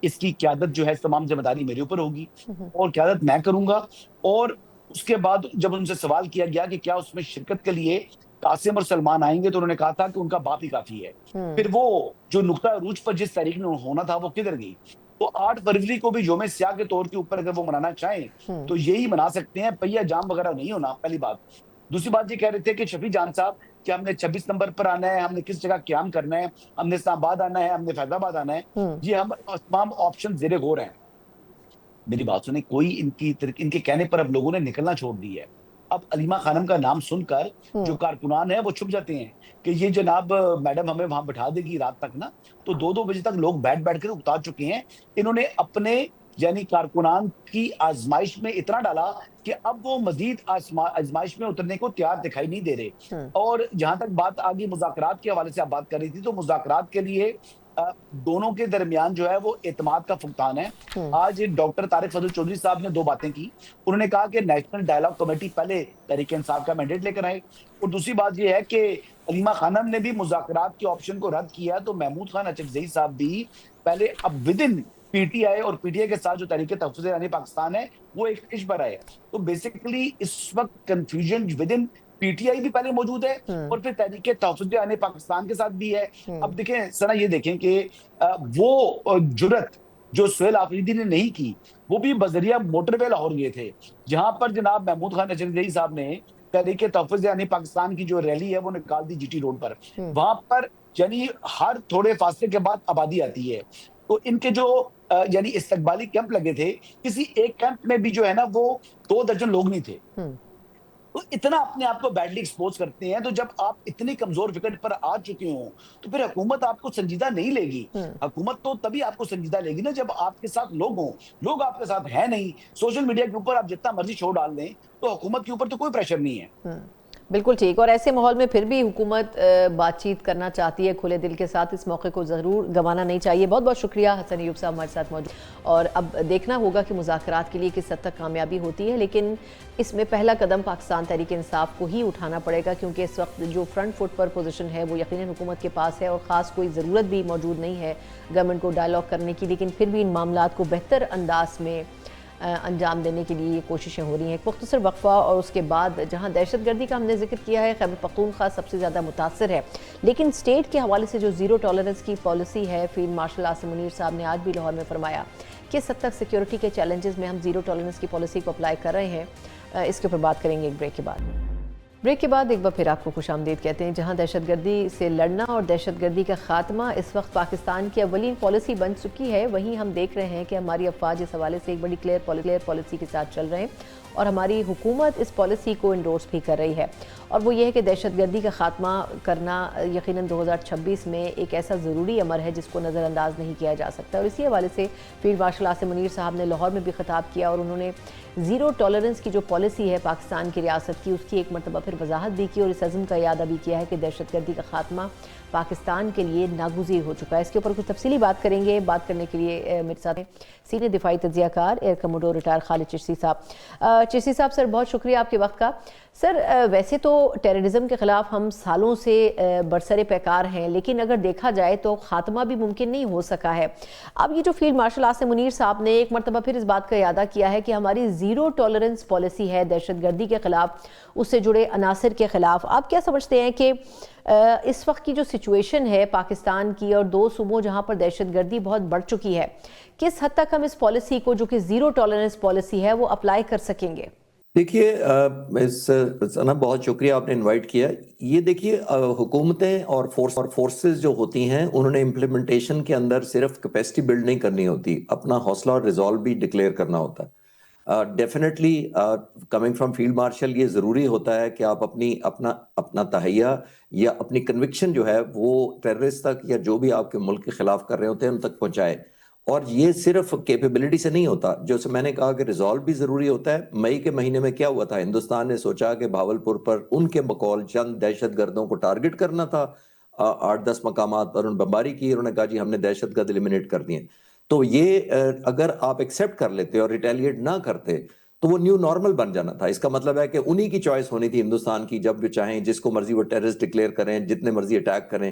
اس کی قیادت جو ہے تمام ذمہ داری میرے اوپر ہوگی اور قیادت میں کروں گا. اور اس کے بعد جب ان سے سوال کیا گیا کہ کیا اس میں شرکت کے لیے قاسم اور سلمان آئیں گے، تو انہوں نے کہا تھا کہ ان کا باپ ہی کافی ہے. پھر وہ جو نقطہ عروج پر جس تاریخ میں ہونا تھا وہ کدھر گئی؟ تو 8 فروری کو بھی یوم سیاہ کے طور کے اوپر اگر وہ منانا چاہیں تو یہی منا سکتے ہیں، پہیہ جام وغیرہ نہیں ہونا، پہلی بات. دوسری بات یہ کہہ رہے تھے کہ شفیع جان صاحب کہ ہم نے 26 نمبر پر آنا ہے، ہم نے کس جگہ قیام کرنا ہے، ہم نے اسلام آباد آنا ہے، ہم نے فیض آباد آنا ہے. یہ ہم تمام آپشن زیر غور ہیں. میری بات سنیں، کوئی ان کے کہنے پر اب لوگوں نے نکلنا چھوڑ دی ہے. اب علیمہ خانم کا نام سن کر جو کارکنان ہیں وہ چھپ جاتے ہیں کہ یہ جناب میڈم ہمیں وہاں بٹھا دے گی رات تک نا. تو 2 بجے تک لوگ بیٹھ کر اکتا چکے ہیں. انہوں نے اپنے یعنی کارکنان کی آزمائش میں اتنا ڈالا کہ اب وہ مزید آزمائش میں اترنے کو تیار دکھائی نہیں دے رہے. اور جہاں تک بات آگی مذاکرات کے حوالے سے آپ بات کر رہی تھی، تو مذاکرات کے لیے دونوں کے درمیان جو ہے وہ اعتماد کا فقدان ہے. آج ڈاکٹر طارق فضل چودھری صاحب نے 2 باتیں کی. انہوں نے کہا کہ نیشنل ڈائیلاگ کمیٹی پہلے تحریک انصاف کا مینڈیٹ لے کر آئے، اور دوسری بات یہ ہے کہ علیمہ خانم نے بھی مذاکرات کے آپشن کو رد کیا، تو محمود خان اچکزئی صاحب بھی پہلے اب ودن پی ٹی آئی اور پی ٹی آئی کے ساتھ جو تحریک تحفظ آئین پاکستان ہے وہ ایک فش پر آئے. تو بیسیکلی اس وقت confusion within P T I بھی پہلے موجود ہے اور پھر تحریک تحفظ آئین پاکستان کے ساتھ بھی ہے. اب دیکھیں سنا، یہ دیکھیں کہ وہ جرت جو سہیل آفریدی نے نہیں کی، وہ بھی بذریعہ موٹر وے لاہور گئے تھے، جہاں پر جناب محمود خان اچکزئی صاحب نے تحریک تحفظ یعنی پاکستان کی جو ریلی ہے وہ نکال دی جی ٹی روڈ پر. وہاں پر یعنی ہر تھوڑے فاصلے کے بعد آبادی آتی ہے. تو ان کے جو یعنی استقبالی کیمپ لگے تھے، کسی ایک کیمپ میں بھی جو ہے نا وہ 2 درجن لوگ نہیں تھے. تو اتنا اپنے آپ کو بیڈلی ایکسپوز کرتے ہیں. تو جب آپ اتنی کمزور وکٹ پر آ چکے ہوں تو پھر حکومت آپ کو سنجیدہ نہیں لے گی. حکومت تو تبھی آپ کو سنجیدہ لے گی نا جب آپ کے ساتھ لوگ ہوں. لوگ آپ کے ساتھ ہیں نہیں. سوشل میڈیا کے اوپر آپ جتنا مرضی شو ڈال دیں تو حکومت کے اوپر تو کوئی پریشر نہیں ہے. بالکل ٹھیک. اور ایسے ماحول میں پھر بھی حکومت بات چیت کرنا چاہتی ہے کھلے دل کے ساتھ. اس موقع کو ضرور گنوانا نہیں چاہیے. بہت بہت شکریہ حسن ایوب صاحب ہمارے ساتھ موجود. اور اب دیکھنا ہوگا کہ مذاکرات کے لیے کس حد تک کامیابی ہوتی ہے، لیکن اس میں پہلا قدم پاکستان تحریک انصاف کو ہی اٹھانا پڑے گا، کیونکہ اس وقت جو فرنٹ فٹ پر پوزیشن ہے وہ یقیناً حکومت کے پاس ہے، اور خاص کوئی ضرورت بھی موجود نہیں ہے گورنمنٹ کو ڈائیلاگ کرنے کی. لیکن پھر بھی ان معاملات کو بہتر انداز میں انجام دینے کے لیے یہ کوششیں ہو رہی ہیں. ایک مختصر وقفہ اور اس کے بعد جہاں دہشت گردی کا ہم نے ذکر کیا ہے، خیبر پختونخوا سب سے زیادہ متاثر ہے، لیکن اسٹیٹ کے حوالے سے جو زیرو ٹالرنس کی پالیسی ہے، فیلڈ مارشل عاصم منیر صاحب نے آج بھی لاہور میں فرمایا کہ کس حد تک سیکیورٹی کے چیلنجز میں ہم زیرو ٹالرنس کی پالیسی کو اپلائی کر رہے ہیں. اس کے اوپر بات کریں گے ایک بریک کے بعد. بریک کے بعد ایک بار پھر آپ کو خوش آمدید کہتے ہیں. جہاں دہشت گردی سے لڑنا اور دہشت گردی کا خاتمہ اس وقت پاکستان کی اولین پالیسی بن چکی ہے، وہیں ہم دیکھ رہے ہیں کہ ہماری افواج اس حوالے سے ایک بڑی کلیئر پالیسی کے ساتھ چل رہے ہیں، اور ہماری حکومت اس پالیسی کو انڈورس بھی کر رہی ہے. اور وہ یہ ہے کہ دہشت گردی کا خاتمہ کرنا یقیناً 2026 میں ایک ایسا ضروری امر ہے جس کو نظر انداز نہیں کیا جا سکتا. اور اسی حوالے سے فیلڈ مارشل عاصم منیر صاحب نے لاہور میں بھی خطاب کیا، اور انہوں نے زیرو ٹالرنس کی جو پالیسی ہے پاکستان کی ریاست کی، اس کی ایک مرتبہ پھر پھر وضاحت بھی کی اور اس عزم کا اعادہ بھی کیا ہے کہ دہشت گردی کا خاتمہ پاکستان کے لیے ناگزیر ہو چکا ہے۔ اس کے اوپر کچھ تفصیلی بات کریں گے۔ بات کرنے کے لیے میرے ساتھ سینئر دفاعی تجزیہ کار ایئر کموڈور ریٹائر خالد چشتی صاحب۔ چشتی صاحب سر بہت شکریہ آپ کے وقت کا۔ سر ویسے تو ٹیررزم کے خلاف ہم سالوں سے برسر پیکار ہیں، لیکن اگر دیکھا جائے تو خاتمہ بھی ممکن نہیں ہو سکا ہے۔ اب یہ جو فیلڈ مارشل عاصم منیر صاحب نے ایک مرتبہ پھر اس بات کا اعادہ کیا ہے کہ ہماری زیرو ٹالرنس پالیسی ہے دہشت گردی کے خلاف، اس سے جڑے عناصر کے خلاف۔ آپ کیا سمجھتے ہیں کہ اس وقت کی جو سچویشن ہے پاکستان کی اور دو صوبوں جہاں پر دہشت گردی بہت بڑھ چکی ہے، کس حد تک ہم اس پالیسی کو جو کہ زیرو ٹالرنس پالیسی ہے وہ اپلائی کر سکیں گے؟ دیکھیے ثنا بہت شکریہ آپ نے انوائٹ کیا۔ یہ دیکھیے حکومتیں اور فورسز جو ہوتی ہیں انہوں نے امپلیمنٹیشن کے اندر صرف کیپیسٹی بلڈ نہیں کرنی ہوتی، اپنا حوصلہ اور ریزالو بھی ڈکلیئر کرنا ہوتا ہے۔ Definitely coming from field marshal یہ ضروری ہوتا ہے کہ آپ اپنا تہیہ یا اپنی کنوکشن جو ہے وہ ٹیررسٹ تک یا جو بھی آپ کے ملک کے خلاف کر رہے ہوتے ہیں ان تک پہنچائے۔ اور یہ صرف کیپیبلٹی سے نہیں ہوتا، جو میں نے کہا کہ ریزالو بھی ضروری ہوتا ہے۔ مئی کے مہینے میں کیا ہوا تھا، ہندوستان نے سوچا کہ بھاولپور پر ان کے بقول چند دہشت گردوں کو ٹارگٹ کرنا تھا، 8-10 مقامات پر انہوں نے بمباری کی، انہوں نے کہا جی ہم نے دہشت گرد ایلیمنیٹ کر دیے۔ تو یہ اگر آپ ایکسیپٹ کر لیتے اور ریٹیلیٹ نہ کرتے تو وہ نیو نارمل بن جانا تھا۔ اس کا مطلب ہے کہ انہی کی چوائس ہونی تھی ہندوستان کی، جب جو چاہیں جس کو مرضی وہ ٹیررسٹ ڈکلیئر کریں، جتنے مرضی اٹیک کریں۔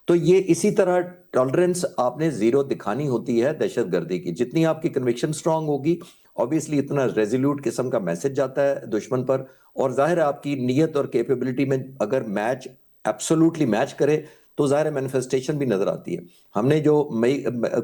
تو یہ اسی طرح ٹالرنس آپ نے زیرو دکھانی ہوتی ہے دہشت گردی کی۔ جتنی آپ کی کنوکشن سٹرونگ ہوگی obviously اتنا ریزولوٹ قسم کا میسج جاتا ہے دشمن پر، اور ظاہر ہے آپ کی نیت اور کیپیبلٹی میں اگر میچ ایبسولوٹلی میچ کرے تو ظاہر مینیفیسٹیشن بھی نظر آتی ہے۔ ہم نے جو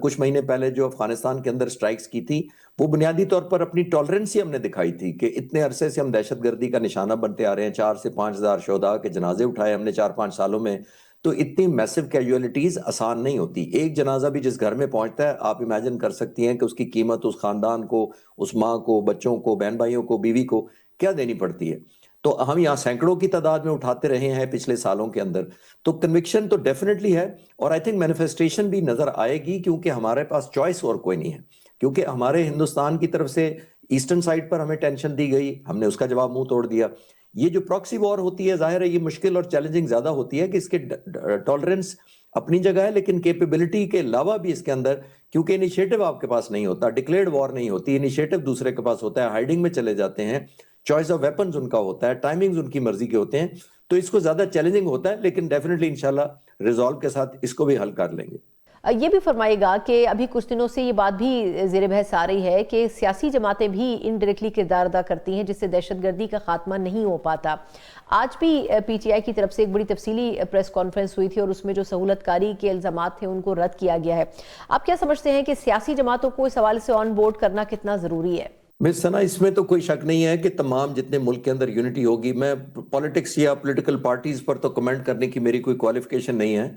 کچھ مہینے پہلے جو افغانستان کے اندر سٹرائکس کی تھی وہ بنیادی طور پر اپنی ٹالرنس ہی ہم نے دکھائی تھی کہ اتنے عرصے سے ہم دہشت گردی کا نشانہ بنتے آ رہے ہیں، 4 سے 5 ہزار شہداء کے جنازے اٹھائے ہم نے 4-5 سالوں میں۔ تو اتنی میسو کیجولیٹیز آسان نہیں ہوتی۔ ایک جنازہ بھی جس گھر میں پہنچتا ہے آپ امیجن کر سکتی ہیں کہ اس کی قیمت اس خاندان کو، اس ماں کو، بچوں کو، بہن بھائیوں کو، بیوی کو کیا دینی پڑتی ہے۔ تو ہم یہاں سینکڑوں کی تعداد میں اٹھاتے رہے ہیں پچھلے سالوں کے اندر۔ تو کنوکشن تو ڈیفینیٹلی ہے، اور آئی تھنک مینیفیسٹیشن بھی نظر آئے گی، کیونکہ ہمارے پاس چوائس اور کوئی نہیں ہے۔ کیونکہ ہمارے ہندوستان کی طرف سے ایسٹرن سائڈ پر ہمیں ٹینشن دی گئی، ہم نے اس کا جواب منہ توڑ دیا۔ یہ جو پراکسی وار ہوتی ہے ظاہر ہے یہ مشکل اور چیلنجنگ زیادہ ہوتی ہے کہ اس کے ٹالرنس اپنی جگہ ہے، لیکن کیپیبلٹی کے علاوہ بھی اس کے اندر، کیونکہ انیشیٹو آپ کے پاس نہیں ہوتا، ڈکلیئرڈ وار نہیں ہوتی، انیشیٹو دوسرے کے پاس ہوتا ہے، ہائیڈنگ میں چلے جاتے ہیں، چوائس آف ویپنز ان کا ہوتا ہے، ٹائمنگز ان کی مرضی کے ہوتے ہیں، تو اس کو زیادہ چیلنجنگ ہوتا ہے، لیکن ڈیفینیٹلی انشاءاللہ ریزالو کے ساتھ اس کو بھی حل کر لیں گے۔ یہ بھی فرمائے گا کہ ابھی کچھ دنوں سے یہ بات بھی زیر بحث آ رہی ہے کہ سیاسی جماعتیں بھی انڈائریکٹلی کردار ادا کرتی ہیں جس سے دہشت گردی کا خاتمہ نہیں ہو پاتا۔ آج بھی پی ٹی آئی کی طرف سے ایک بڑی تفصیلی پریس کانفرنس ہوئی تھی اور اس میں جو سہولت کاری کے الزامات تھے ان کو رد کیا گیا ہے۔ آپ کیا سمجھتے ہیں کہ سیاسی جماعتوں کو اس حوالے سے آن بورڈ کرنا کتنا ضروری ہے؟ مس ثنا اس میں تو کوئی شک نہیں ہے کہ تمام جتنے ملک کے اندر یونٹی ہوگی۔ میں پولیٹکس یا پولیٹیکل پارٹیز پر تو کمنٹ کرنے کی میری کوئی کوالیفیکیشن نہیں ہے،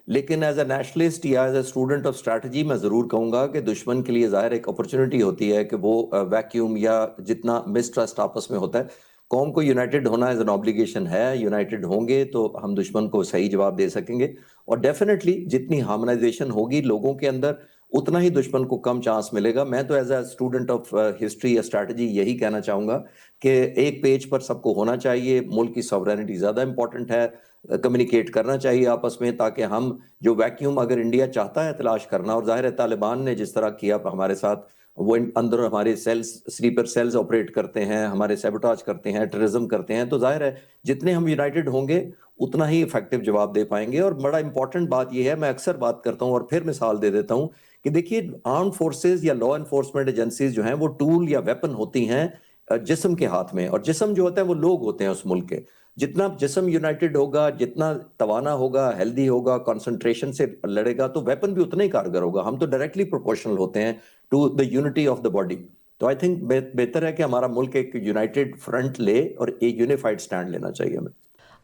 لیکن ایز اے نیشنلسٹ یا as a student of strategy میں ضرور کہوں گا کہ دشمن کے لیے ظاہر ایک اپرچونٹی ہوتی ہے کہ وہ ویکیوم یا جتنا مسٹرسٹ آپس میں ہوتا ہے، قوم کو یونائٹڈ ہونا ایز این obligation ہے۔ یونائٹڈ ہوں گے تو ہم دشمن کو صحیح جواب دے سکیں گے، اور ڈیفینیٹلی جتنی ہارمونائزیشن ہوگی لوگوں کے اندر اتنا ہی دشمن کو کم چانس ملے گا۔ میں تو as a student of history یا اسٹریٹجی یہی کہنا چاہوں گا کہ ایک پیج پر سب کو ہونا چاہیے، ملک کی سوورینٹی زیادہ امپورٹنٹ ہے، کمیونیکیٹ کرنا چاہیے آپس میں، تاکہ ہم جو ویکیوم اگر انڈیا چاہتا ہے تلاش کرنا، اور ظاہر ہے طالبان نے جس طرح کیا ہمارے ساتھ، وہ اندر ہمارے سیلز، سلیپر سیلز آپریٹ کرتے ہیں، ہمارے سیبوٹاج کرتے ہیں، ٹیررزم کرتے ہیں، تو ظاہر ہے جتنے ہم یونائٹڈ ہوں گے اتنا ہی افیکٹو جواب دے پائیں گے۔ اور بڑا امپورٹنٹ بات یہ ہے، میں اکثر بات کرتا ہوں اور پھر مثال دے دیتا ہوں کہ دیکھیے آرمڈ فورسز یا لا انفورسمنٹ ایجنسیز جو ہیں وہ ٹول یا ویپن ہوتی ہیں جسم کے ہاتھ میں، اور جسم جو ہوتا ہے وہ لوگ ہوتے ہیں اس ملک کے۔ جتنا جسم یونائٹڈ ہوگا، جتنا توانا ہوگا، ہیلدی ہوگا، کنسنٹریشن سے لڑے گا، تو ویپن بھی اتنا ہی کارگر ہوگا۔ ہم تو ڈائریکٹلی پروپورشنل ہوتے ہیں to the unity of the body. تو آئی تھنک بہتر ہے کہ ہمارا ملک ایک یونائٹڈ فرنٹ لے اور ایک یونیفائڈ سٹینڈ لینا چاہیے ہمیں۔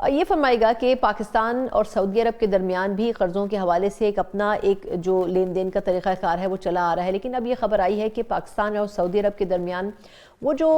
یہ فرمائے گا کہ پاکستان اور سعودی عرب کے درمیان بھی قرضوں کے حوالے سے ایک اپنا جو لین دین کا طریقہ کار ہے وہ چلا آ رہا ہے، لیکن اب یہ خبر آئی ہے کہ پاکستان اور سعودی عرب کے درمیان وہ جو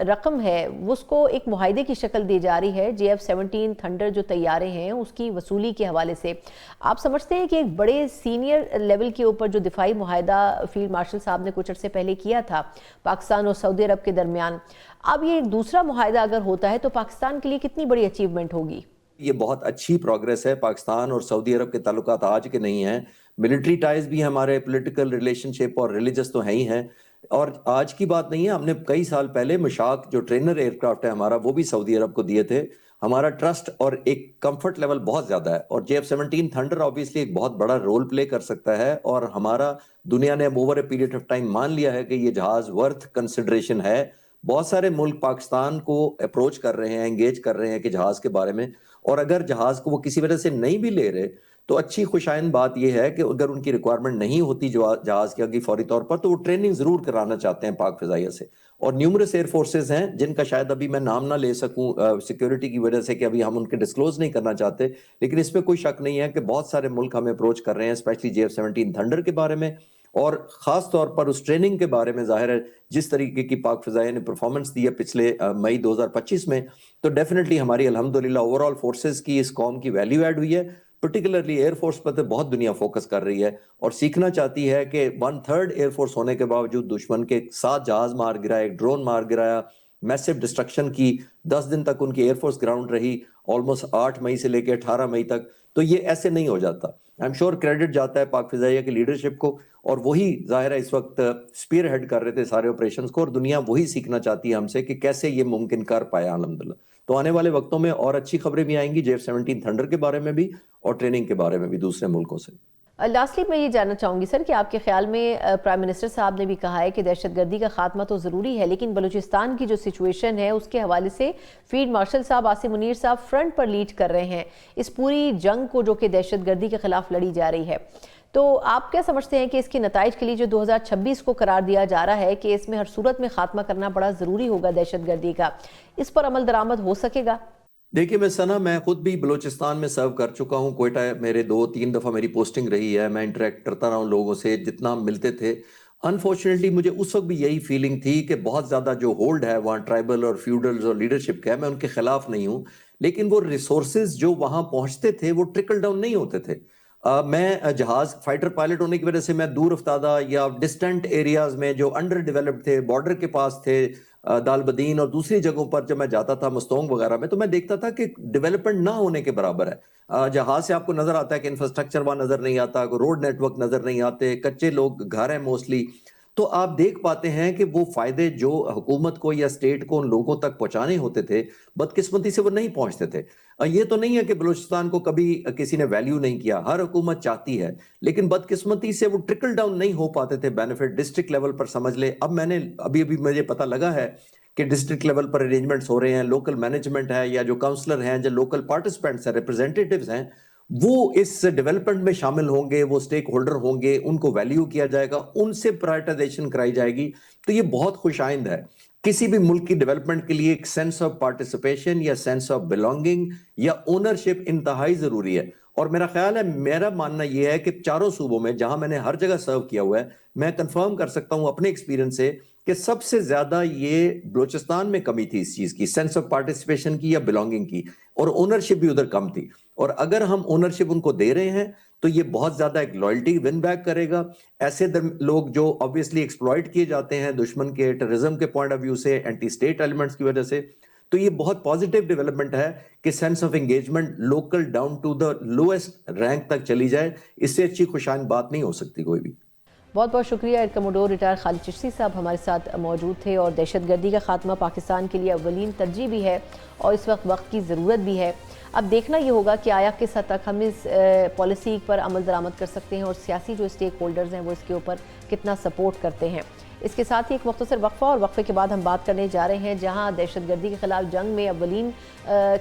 رقم ہے اس کو ایک معاہدے کی شکل دی جا رہی ہے JF-17 تھنڈر جو طیارے ہیں اس کی وصولی کے حوالے سے۔ آپ سمجھتے ہیں کہ ایک بڑے سینئر لیول کے اوپر جو دفاعی معاہدہ فیلڈ مارشل صاحب نے کچھ عرصے پہلے کیا تھا پاکستان اور سعودی عرب کے درمیان، اب یہ ایک دوسرا معاہدہ اگر ہوتا ہے تو پاکستان کے لیے کتنی بڑی اچیومنٹ ہوگی؟ یہ بہت اچھی پروگریس ہے۔ پاکستان اور سعودی عرب کے تعلقات آج کے نہیں ہیں، ملٹری ٹائز بھی ہمارے پولیٹیکل ریلیشن شپ اور ریلیجس تو ہیں ہی ہیں، اور آج کی بات نہیں ہے، ہم نے کئی سال پہلے مشاق جو ٹرینر ایئر کرافٹ ہے ہمارا وہ بھی سعودی عرب کو دیے تھے۔ ہمارا ٹرسٹ اور ایک کمفرٹ لیول بہت زیادہ ہے، اور JF-17 تھنڈر آبویسلی ایک بہت بڑا رول پلے کر سکتا ہے، اور ہمارا دنیا نے over a period of time مان لیا ہے کہ یہ جہاز ورتھ کنسیڈریشن ہے۔ بہت سارے ملک پاکستان کو اپروچ کر رہے ہیں، انگیج کر رہے ہیں کہ جہاز کے بارے میں، اور اگر جہاز کو وہ کسی وجہ سے نہیں بھی لے رہے تو اچھی خوشائند بات یہ ہے کہ اگر ان کی ریکوائرمنٹ نہیں ہوتی جہاز کے فوری طور پر تو وہ ٹریننگ ضرور کرانا چاہتے ہیں پاک فضائیہ سے۔ اور نیومرس ایئر فورسز ہیں جن کا شاید ابھی میں نام نہ لے سکوں سیکیورٹی کی وجہ سے کہ ابھی ہم ان کے ڈسکلوز نہیں کرنا چاہتے، لیکن اس میں کوئی شک نہیں ہے کہ بہت سارے ملک ہمیں اپروچ کر رہے ہیں اسپیشلی JF-17 تھنڈر کے بارے میں، اور خاص طور پر اس ٹریننگ کے بارے میں۔ ظاہر ہے جس طریقے کی پاک فضائیہ نے پرفارمنس دی ہے پچھلے مئی 2025 میں، تو ڈیفینیٹلی ہماری الحمدللہ اوور آل فورسز کی اس قوم کی ویلیو ایڈ ہوئی ہے۔ پرٹیکولرلی ایئر فورس پر تو بہت دنیا فوکس کر رہی ہے اور سیکھنا چاہتی ہے کہ 1/3 ایئر فورس ہونے کے باوجود دشمن کے 7 جہاز مار گرایا، ایک ڈرون مار گرایا، میسو ڈسٹرکشن کی، 10 دن تک ان کی ایئر فورس گراؤنڈ رہی، آلموسٹ 8 مئی سے لے کے 18 مئی تک۔ تو یہ ایسے نہیں ہو جاتا۔ آئی ایم شیور کریڈٹ جاتا ہے پاک فضائیہ کی لیڈرشپ کو، اور وہی ظاہر ہے اس وقت اسپیئر ہیڈ کر رہے تھے سارے آپریشنز کو، اور دنیا وہی سیکھنا چاہتی ہے ہم سے کہ کیسے یہ ممکن کر پایا الحمدللہ۔ تو آنے والے وقتوں میں اور اچھی خبریں بھی آئیں گی JF-17 تھنڈر کے بارے میں بھی، اور ٹریننگ کے بارے میں بھی دوسرے ملکوں سے۔ لاسٹلی میں یہ جاننا چاہوں گی سر کہ آپ کے خیال میں پرائم منسٹر صاحب نے بھی کہا ہے کہ دہشت گردی کا خاتمہ تو ضروری ہے، لیکن بلوچستان کی جو سچویشن ہے اس کے حوالے سے فیلڈ مارشل صاحب عاصم منیر صاحب فرنٹ پر لیڈ کر رہے ہیں اس پوری جنگ کو جو کہ دہشت گردی کے خلاف لڑی جا رہی ہے۔ تو آپ کیا سمجھتے ہیں کہ اس کے نتائج کے لیے جو 2026 کو قرار دیا جا رہا ہے کہ اس میں ہر صورت میں خاتمہ کرنا بڑا ضروری ہوگا دہشت گردی کا، اس پر عمل درآمد ہو سکے گا؟ دیکھیے میں خود بھی بلوچستان میں سرو کر چکا ہوں، کوئٹہ میرے 2-3 دفعہ میری پوسٹنگ رہی ہے، میں انٹریکٹ کرتا رہا ہوں لوگوں سے جتنا ہم ملتے تھے۔ انفارچونیٹلی مجھے اس وقت بھی یہی فیلنگ تھی کہ بہت زیادہ جو ہولڈ ہے وہاں ٹرائبل اور فیوڈلز اور لیڈرشپ کا ہے، میں ان کے خلاف نہیں ہوں، لیکن وہ ریسورسز جو وہاں پہنچتے تھے وہ ٹرکل ڈاؤن نہیں ہوتے تھے۔ میں جہاز فائٹر پائلٹ ہونے کی وجہ سے میں دور افتادہ یا ڈسٹنٹ ایریاز میں جو انڈر ڈیولپڈ تھے، بارڈر کے پاس تھے، دال بدین اور دوسری جگہوں پر جب میں جاتا تھا مستونگ وغیرہ میں، تو میں دیکھتا تھا کہ ڈیولپمنٹ نہ ہونے کے برابر ہے۔ جہاز سے آپ کو نظر آتا ہے کہ انفراسٹرکچر وہاں نظر نہیں آتا، روڈ نیٹ ورک نظر نہیں آتے، کچے لوگ گھر ہیں موسٹلی۔ تو آپ دیکھ پاتے ہیں کہ وہ فائدے جو حکومت کو یا اسٹیٹ کو ان لوگوں تک پہنچانے ہوتے تھے بدقسمتی سے وہ نہیں پہنچتے تھے۔ یہ تو نہیں ہے کہ بلوچستان کو کبھی کسی نے ویلیو نہیں کیا، ہر حکومت چاہتی ہے، لیکن بدقسمتی سے وہ ٹرکل ڈاؤن نہیں ہو پاتے تھے بینیفٹ ڈسٹرکٹ لیول پر۔ سمجھ لے اب میں نے ابھی مجھے پتہ لگا ہے کہ ڈسٹرکٹ لیول پر ارینجمنٹس ہو رہے ہیں، لوکل مینجمنٹ ہے یا جو کاؤنسلر ہیں، جو لوکل پارٹیسپینٹس ہیں، ریپرزینٹیٹیوز ہیں، وہ اس ڈیولپمنٹ میں شامل ہوں گے، وہ سٹیک ہولڈر ہوں گے، ان کو ویلیو کیا جائے گا، ان سے پرائرٹائزیشن کرائی جائے گی۔ تو یہ بہت خوش آئند ہے۔ کسی بھی ملک کی ڈیولپمنٹ کے لیے ایک سینس آف پارٹیسپیشن یا سینس آف بلانگنگ یا اونرشپ انتہائی ضروری ہے۔ اور میرا خیال ہے، میرا ماننا یہ ہے کہ چاروں صوبوں میں جہاں میں نے ہر جگہ سرو کیا ہوا ہے، میں کنفرم کر سکتا ہوں اپنے ایکسپیرینس سے کہ سب سے زیادہ یہ بلوچستان میں کمی تھی اس چیز کی، سینس آف پارٹیسپیشن کی یا بلانگنگ کی، اور اونرشپ بھی ادھر کم تھی۔ اور اگر ہم اونرشپ ان کو دے رہے ہیں تو یہ بہت زیادہ ایک لائلٹی ون بیک کرے گا۔ ایسے لوگ جو obviously ایکسپلائٹ کیے جاتے ہیں دشمن کے ٹیررزم کے پوائنٹ آف ویو سے، اینٹی اسٹیٹ ایلیمنٹس کی وجہ سے، تو یہ بہت پازیٹیو ڈیولپمنٹ ہے کہ sense of engagement local down to the lowest rank تک چلی جائے۔ اس سے اچھی خوشائند بات نہیں ہو سکتی کوئی بھی۔ بہت بہت شکریہ ایئر کموڈور ریٹائر خالد چشتی صاحب ہمارے ساتھ موجود تھے۔ اور دہشت گردی کا خاتمہ پاکستان کے لیے اولین ترجیح بھی ہے اور اس وقت کی ضرورت بھی ہے۔ اب دیکھنا یہ ہوگا کہ آیا کس حد تک ہم اس پالیسی پر عمل درآمد کر سکتے ہیں اور سیاسی جو اسٹیک ہولڈرز ہیں وہ اس کے اوپر کتنا سپورٹ کرتے ہیں۔ اس کے ساتھ ہی ایک مختصر وقفہ، اور وقفے کے بعد ہم بات کرنے جا رہے ہیں جہاں دہشت گردی کے خلاف جنگ میں اولین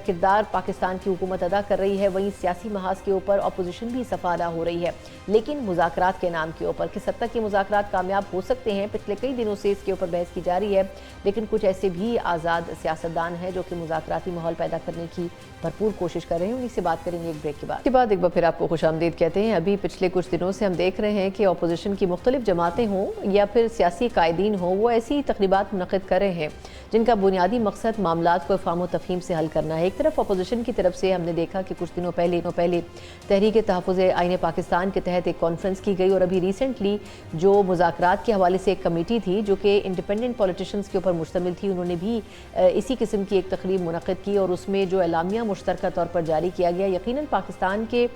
کردار پاکستان کی حکومت ادا کر رہی ہے، وہیں سیاسی محاذ کے اوپر اپوزیشن بھی صفالہ ہو رہی ہے، لیکن مذاکرات کے نام کے اوپر کس حد تک یہ مذاکرات کامیاب ہو سکتے ہیں؟ پچھلے کئی دنوں سے اس کے اوپر بحث کی جا رہی ہے، لیکن کچھ ایسے بھی آزاد سیاستدان ہیں جو کہ مذاکراتی ماحول پیدا کرنے کی بھرپور کوشش کر رہے ہیں، انہی سے بات کریں گے ایک بریک کے بعد۔ اس کے بعد ایک بار پھر آپ کو خوش آمدید کہتے ہیں۔ ابھی پچھلے کچھ دنوں سے ہم دیکھ رہے ہیں کہ اپوزیشن کی مختلف جماعتیں ہوں یا پھر سیاسی قائدین ہوں، وہ ایسی تقریبات منعقد کر رہے ہیں جن کا بنیادی مقصد معاملات کو افہام و تفہیم سے حل کرنا ہے۔ ایک طرف اپوزیشن کی طرف سے ہم نے دیکھا کہ کچھ دنوں پہلے تحریک تحفظ آئین پاکستان کے تحت ایک کانفرنس کی گئی، اور ابھی ریسنٹلی جو مذاکرات کے حوالے سے ایک کمیٹی تھی جو کہ انڈیپینڈنٹ پولیٹیشنز کے اوپر مشتمل تھی، انہوں نے بھی اسی قسم کی ایک تقریب منعقد کی، اور اس میں جو اعلامیہ مشترکہ طور پر جاری کیا گیا، یقیناً پاکستان کے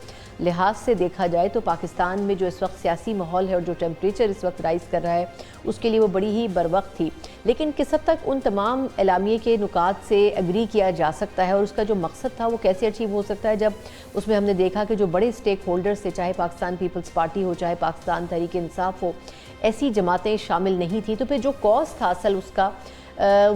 لحاظ سے دیکھا جائے تو پاکستان میں جو اس وقت سیاسی ماحول ہے اور جو ٹیمپریچر اس وقت رائز کر رہا ہے اس کے لیے وہ بڑی ہی بروقت تھی، لیکن کس حد تک ان تمام اعلامیے کے نکات سے ایگری کیا جا سکتا ہے اور اس کا جو مقصد تھا وہ کیسے اچیو ہو سکتا ہے، جب اس میں ہم نے دیکھا کہ جو بڑے سٹیک ہولڈرز تھے، چاہے پاکستان پیپلز پارٹی ہو، چاہے پاکستان تحریک انصاف ہو، ایسی جماعتیں شامل نہیں تھیں، تو پھر جو کاز تھا اصل اس کا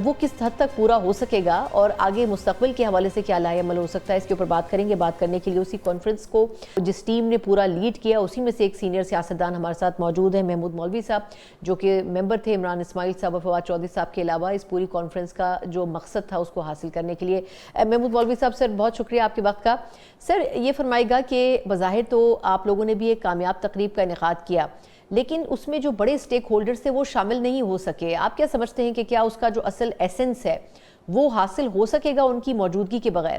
وہ کس حد تک پورا ہو سکے گا اور آگے مستقبل کے حوالے سے کیا لائے عمل ہو سکتا ہے، اس کے اوپر بات کریں گے۔ بات کرنے کے لیے اسی کانفرنس کو جس ٹیم نے پورا لیڈ کیا اسی میں سے ایک سینئر سیاستدان ہمارے ساتھ موجود ہیں، محمود مولوی صاحب، جو کہ ممبر تھے عمران اسماعیل صاحب اور فواد چودھری صاحب کے علاوہ اس پوری کانفرنس کا جو مقصد تھا اس کو حاصل کرنے کے لیے۔ محمود مولوی صاحب، سر بہت شکریہ آپ کے وقت کا۔ سر یہ فرمائے گا کہ بظاہر تو آپ لوگوں نے بھی ایک کامیاب تقریب کا انعقاد کیا، لیکن اس میں جو بڑے سٹیک ہولڈرز تھے وہ شامل نہیں ہو سکے، آپ کیا سمجھتے ہیں کہ کیا اس کا جو اصل ایسنس ہے وہ حاصل ہو سکے گا ان کی موجودگی کے بغیر؟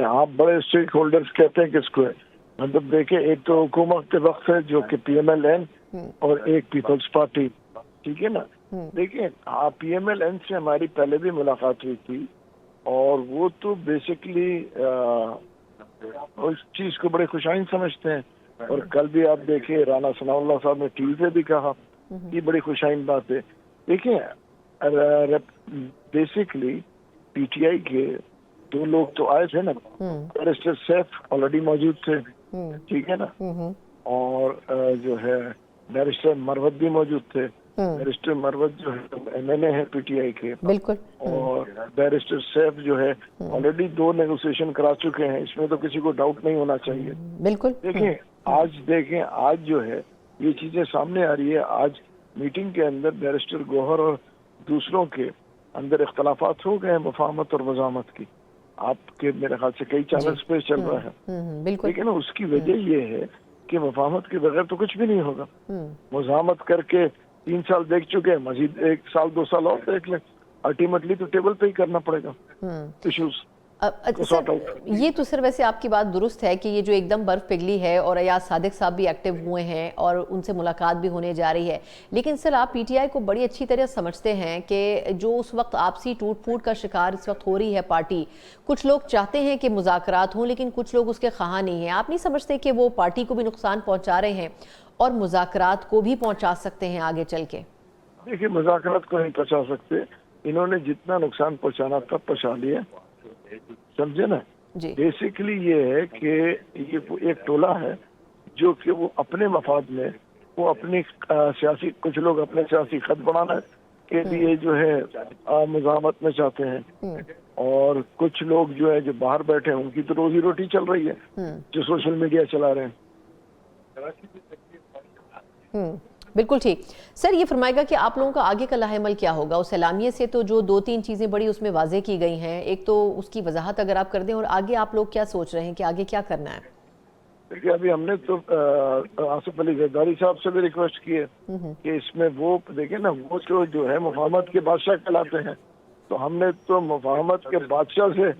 آپ بڑے اسٹیک ہولڈرز کہتے ہیں کس کو ہے؟ مطلب دیکھیں، ایک تو حکومت کے وقت ہے جو کہ پی ایم ایل این اور ایک پیپلز پارٹی، ٹھیک ہے نا۔ دیکھیں پی ایم ایل این سے ہماری پہلے بھی ملاقات ہوئی تھی، اور وہ تو بیسکلی اس چیز کو بڑے خوشائن سمجھتے ہیں، اور کل بھی آپ دیکھیں رانا ثناء اللہ صاحب نے ٹی وی پہ بھی کہا، یہ بڑی خوشائن بات ہے۔ دیکھیں بیسکلی پی ٹی آئی کے دو لوگ تو آئے تھے نا، بیرسٹر سیف آلریڈی موجود تھے، ٹھیک ہے نا، اور جو ہے بیرسٹر مروت بھی موجود تھے۔ بیرسٹر مروت جو ہے ایم این اے ہے پی ٹی آئی کے، بالکل، اور بیرسٹر سیف جو ہے آلریڈی 2 نیگوسیشن کرا چکے ہیں، اس میں تو کسی کو ڈاؤٹ نہیں ہونا چاہیے، بالکل۔ دیکھیں آج جو ہے یہ چیزیں سامنے آ رہی ہے۔ آج میٹنگ کے اندر بیرسٹر گوہر اور دوسروں کے اندر اختلافات ہو گئے مفاہمت اور وضاحت کی، آپ کے میرے خیال سے کئی چینلز پہ چل رہا ہے، لیکن اس کی وجہ یہ ہے کہ مفاہمت کے بغیر تو کچھ بھی نہیں ہوگا۔ مزاحمت کر کے 3 سال دیکھ چکے ہیں، مزید 1 سال 2 سال اور دیکھ لیں، الٹیمیٹلی تو ٹیبل پہ ہی کرنا پڑے گا ایشوز۔ یہ تو سر ویسے آپ کی بات درست ہے کہ یہ جو ایک دم برف پگھلی ہے، اور ایاز صادق صاحب بھی ایکٹیو ہوئے ہیں اور ان سے ملاقات بھی ہونے جا رہی ہے، لیکن سر آپ پی ٹی آئی کو بڑی اچھی طرح سمجھتے ہیں کہ جو اس وقت آپسی ٹوٹ پھوٹ کا شکار اس وقت ہو رہی ہے پارٹی، کچھ لوگ چاہتے ہیں کہ مذاکرات ہوں لیکن کچھ لوگ اس کے خواہاں نہیں ہیں، آپ نہیں سمجھتے کہ وہ پارٹی کو بھی نقصان پہنچا رہے ہیں اور مذاکرات کو بھی پہنچا سکتے ہیں آگے چل کے؟ دیکھیے مذاکرات کو نہیں پہنچا سکتے، انہوں نے جتنا نقصان پہنچانا تھا پہنچا لیا، سمجھے نا۔ بیسیکلی یہ ہے کہ یہ ایک ٹولہ ہے جو کہ وہ اپنے مفاد میں، وہ اپنی سیاسی، کچھ لوگ اپنے سیاسی خط بڑھانا کے لیے جو ہے مزاحمت میں چاہتے ہیں، اور کچھ لوگ جو ہے جو باہر بیٹھے ہیں ان کی تو روزی روٹی چل رہی ہے جو سوشل میڈیا چلا رہے ہیں۔ بالکل ٹھیک۔ سر یہ فرمائے گا کہ آپ لوگوں کا آگے کا لاہ عمل کیا ہوگا؟ اس اعلامیے سے تو جو 2-3 چیزیں بڑی اس میں واضح کی گئی ہیں، ایک تو اس کی وضاحت اگر آپ کر دیں، اور آگے آپ لوگ کیا سوچ رہے ہیں کہ آگے کیا کرنا ہے؟ دیکھیے ابھی ہم نے تو آصف علی زرداری صاحب سے بھی ریکویسٹ کی ہے کہ اس میں وہ دیکھیں نا، وہ جو ہے مفاہمت کے بادشاہ کہلاتے ہیں، تو ہم نے تو مفاہمت کے بادشاہ سے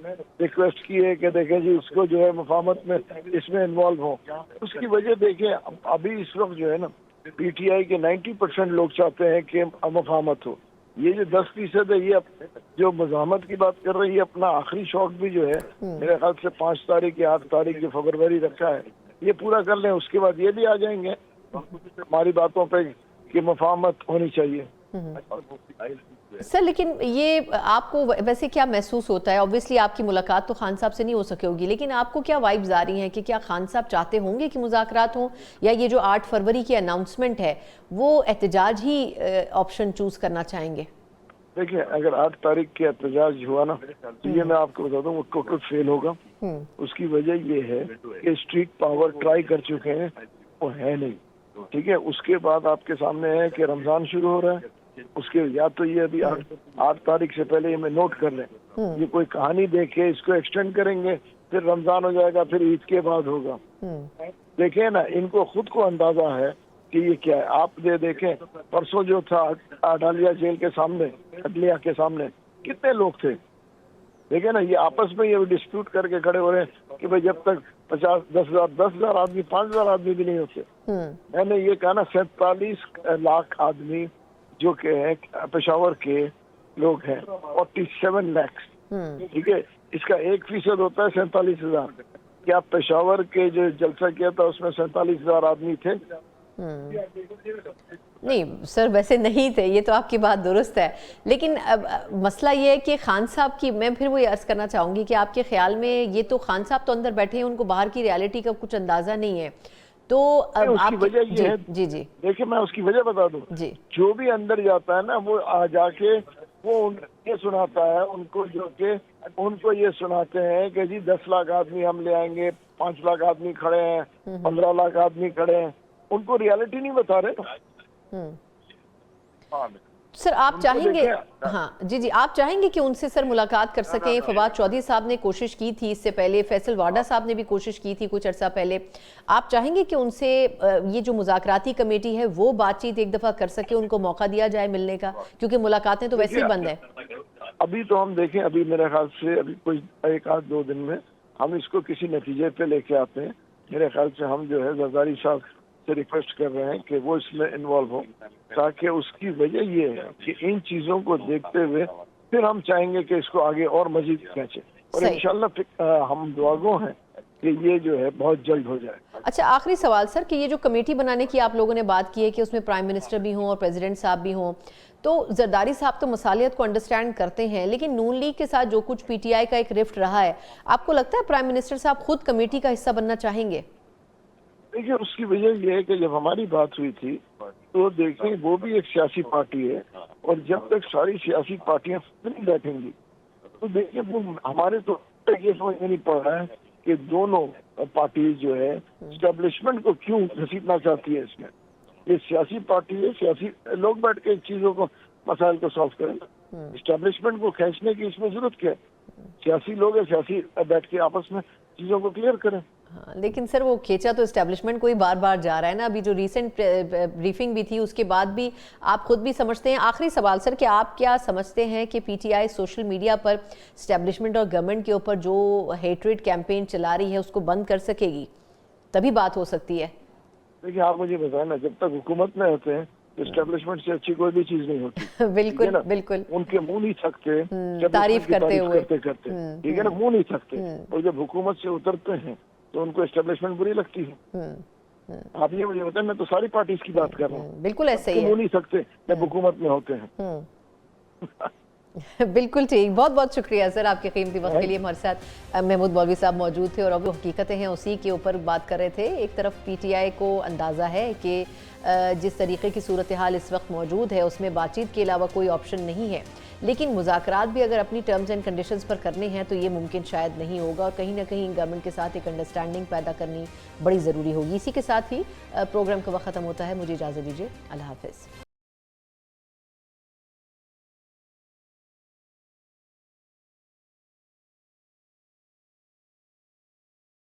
ریکویسٹ کی ہے کہ دیکھیں جی اس کو جو ہے مفاہمت میں اس میں انوالو ہو۔ اس کی وجہ دیکھیں ابھی اس وقت جو ہے نا پی ٹی آئی کے 90% لوگ چاہتے ہیں کہ مفاہمت ہو، یہ جو 10% ہے یہ جو مزاحمت کی بات کر رہی ہے، اپنا آخری شوق بھی جو ہے میرے خیال سے 5 تاریخ یا 8 تاریخ جو فروری رکھا ہے یہ پورا کر لیں، اس کے بعد یہ بھی آ جائیں گے ہماری باتوں پہ کہ مفاہمت ہونی چاہیے۔ سر لیکن یہ آپ کو ویسے کیا محسوس ہوتا ہے؟ obviously آپ کی ملاقات تو خان صاحب سے نہیں ہو سکے ہوگی، لیکن آپ کو کیا وائبز آ رہی ہیں کہ کیا خان صاحب چاہتے ہوں گے کہ مذاکرات ہوں، یا یہ جو 8 فروری کی اناؤنسمنٹ ہے وہ احتجاج ہی آپشن چوز کرنا چاہیں گے؟ دیکھیں اگر 8 تاریخ کے احتجاج ہوا نا تو یہ میں آپ کو بتا دوں وہ ٹوٹل فیل ہوگا. اس کی وجہ یہ ہے کہ اسٹریٹ پاور ٹرائی کر چکے ہیں، وہ ہے نہیں. ٹھیک ہے، اس کے بعد آپ کے سامنے ہے کہ رمضان شروع ہو رہا ہے. اس کے یا تو یہ ابھی 8 تاریخ سے پہلے یہ میں نوٹ کر لیں، یہ کوئی کہانی دیکھ کے اس کو ایکسٹینڈ کریں گے، پھر رمضان ہو جائے گا، پھر عید کے بعد ہوگا. دیکھیں نا ان کو خود کو اندازہ ہے کہ یہ کیا ہے. آپ یہ دیکھیں پرسوں جو تھا اڈالیا جیل کے سامنے، عدلیہ کے سامنے کتنے لوگ تھے. دیکھیں نا یہ آپس میں یہ ڈسپیوٹ کر کے کھڑے ہو رہے ہیں کہ بھائی جب تک 10,000 آدمی 5,000 آدمی بھی نہیں ہوتے. میں نے یہ کہا نا 47 لاکھ آدمی جو کہ ہیں پشاور کے لوگ ہیں، 47 لاکھ. ٹھیک ہے، اس کا 1% ہوتا ہے 47,000. کیا پشاور کے جو جلسہ کیا تھا اس میں 47,000 آدمی تھے؟ نہیں سر ویسے نہیں تھے، یہ تو آپ کی بات درست ہے، لیکن مسئلہ یہ ہے کہ خان صاحب کی، میں پھر وہی عرض کرنا چاہوں گی کہ آپ کے خیال میں یہ تو خان صاحب تو اندر بیٹھے ہیں، ان کو باہر کی ریالٹی کا کچھ اندازہ نہیں ہے، تو اس کی وجہ یہ ہے. جی دیکھیں میں اس کی وجہ بتا دوں. جی جو بھی اندر جاتا ہے نا وہ جا کے وہ یہ سناتا ہے ان کو، جو کہ ان کو یہ سناتے ہیں کہ جی 10 لاکھ آدمی ہم لے آئیں گے، 5 لاکھ آدمی کھڑے ہیں، 15 لاکھ آدمی کھڑے ہیں. ان کو ریالٹی نہیں بتا رہے. سر آپ چاہیں گے، ہاں جی آپ چاہیں گے کہ ان سے سر ملاقات کر سکیں؟ فواد چودھری صاحب نے کوشش کی تھی اس سے پہلے، فیصل واڈا صاحب نے بھی کوشش کی تھی کچھ عرصہ پہلے. آپ چاہیں گے کہ ان سے یہ جو مذاکراتی کمیٹی ہے وہ بات چیت ایک دفعہ کر سکے، ان کو موقع دیا جائے ملنے کا، کیونکہ ملاقاتیں تو ویسے ہی بند ہیں؟ ابھی تو ہم دیکھیں، ابھی میرے خیال سے ابھی کوئی 1-2 دن میں ہم اس کو کسی نتیجے پہ لے کے آتے ہیں. میرے خیال سے ہم جو ہے زرداری صاحب سے ریکویسٹ کر رہے ہیں کہ وہ اس میں انوالو ہو، تاکہ اس کی وجہ یہ ہے کہ ان چیزوں کو دیکھتے ہوئے پھر ہم چاہیں گے کہ اس کو آگے اور مزید کھینچیں، اور انشاءاللہ ہم دعاگو ہیں کہ یہ جو ہے بہت جلد ہو جائے. اچھا آخری سوال سر، کہ یہ جو کمیٹی بنانے کی آپ لوگوں نے بات کی ہے کہ اس میں پرائم منسٹر بھی ہوں اور پریزیڈنٹ صاحب بھی ہوں، تو زرداری صاحب تو مصالحت کو انڈرسٹینڈ کرتے ہیں، لیکن نون لیگ کے ساتھ جو کچھ پی ٹی آئی کا ایک رفٹ رہا ہے، آپ کو لگتا ہے پرائم منسٹر صاحب خود کمیٹی کا حصہ بننا چاہیں گے؟ دیکھیں اس کی وجہ یہ ہے کہ جب ہماری بات ہوئی تھی تو دیکھیں وہ بھی ایک سیاسی پارٹی ہے، اور جب تک ساری سیاسی پارٹیاں نہیں بیٹھیں گی تو دیکھیں وہ ہمارے تو یہ سمجھ میں نہیں پڑ رہا ہے کہ دونوں پارٹیز جو ہے اسٹیبلشمنٹ کو کیوں گھسیٹنا چاہتی ہے. اس میں یہ سیاسی پارٹی ہے، سیاسی لوگ بیٹھ کے چیزوں کو، مسائل کو سالو کریں. اسٹیبلشمنٹ کو کھینچنے کی اس میں ضرورت کیا ہے؟ سیاسی لوگ ہیں، سیاسی بیٹھ کے آپس میں چیزوں کو کلیئر کریں. ہاں لیکن سر وہ کھینچا تو اسٹیبلشمنٹ کو ہی بار بار جا رہا ہے نا. ابھی جو ریسنٹ بریفنگ بھی تھی اس کے بعد بھی آپ خود بھی سمجھتے ہیں. آخری سوال سر، کہ آپ کیا سمجھتے ہیں کہ P T I social media per establishment اور گورنمنٹ کے اوپر جو ہیٹریڈ کیمپین چلا رہی ہے اس کو بند کر سکے گی؟ تبھی بات ہو سکتی ہے. دیکھیے آپ مجھے بتائیں نا، جب تک حکومت میں ہوتے ہیں اسٹیبلشمنٹ سے اچھی کوئی بھی چیز نہیں ہوتی. بالکل بالکل، ان کے منہ نہیں تھکتے تعریف کرتے ہوئے، کرتے ٹھیک ہے نا، منہ نہیں تھکتے. اور جب حکومت سے اترتے ہیں تو ان کو اسٹیبلشمنٹ بری لگتی ہے. آپ یہ مجھے بتائیں، میں تو ساری پارٹیز کی بات کر رہا ہوں. بالکل ایسے ہی ہے، منہ نہیں تھکتے جب حکومت میں ہوتے ہیں. بالکل ٹھیک. بہت بہت شکریہ سر آپ کے قیمتی وقت کے لیے. ہمارے ساتھ محمود مولوی صاحب موجود تھے اور اب وہ حقیقتیں ہیں اسی کے اوپر بات کر رہے تھے. ایک طرف پی ٹی آئی کو اندازہ ہے کہ جس طریقے کی صورتحال اس وقت موجود ہے اس میں بات چیت کے علاوہ کوئی آپشن نہیں ہے، لیکن مذاکرات بھی اگر اپنی ٹرمز اینڈ کنڈیشنز پر کرنے ہیں تو یہ ممکن شاید نہیں ہوگا، اور کہیں نہ کہیں گورنمنٹ کے ساتھ ایک انڈرسٹینڈنگ پیدا کرنی بڑی ضروری ہوگی. اسی کے ساتھ ہی پروگرام کا وقت ختم ہوتا ہے. مجھے اجازت دیجیے. اللہ حافظ.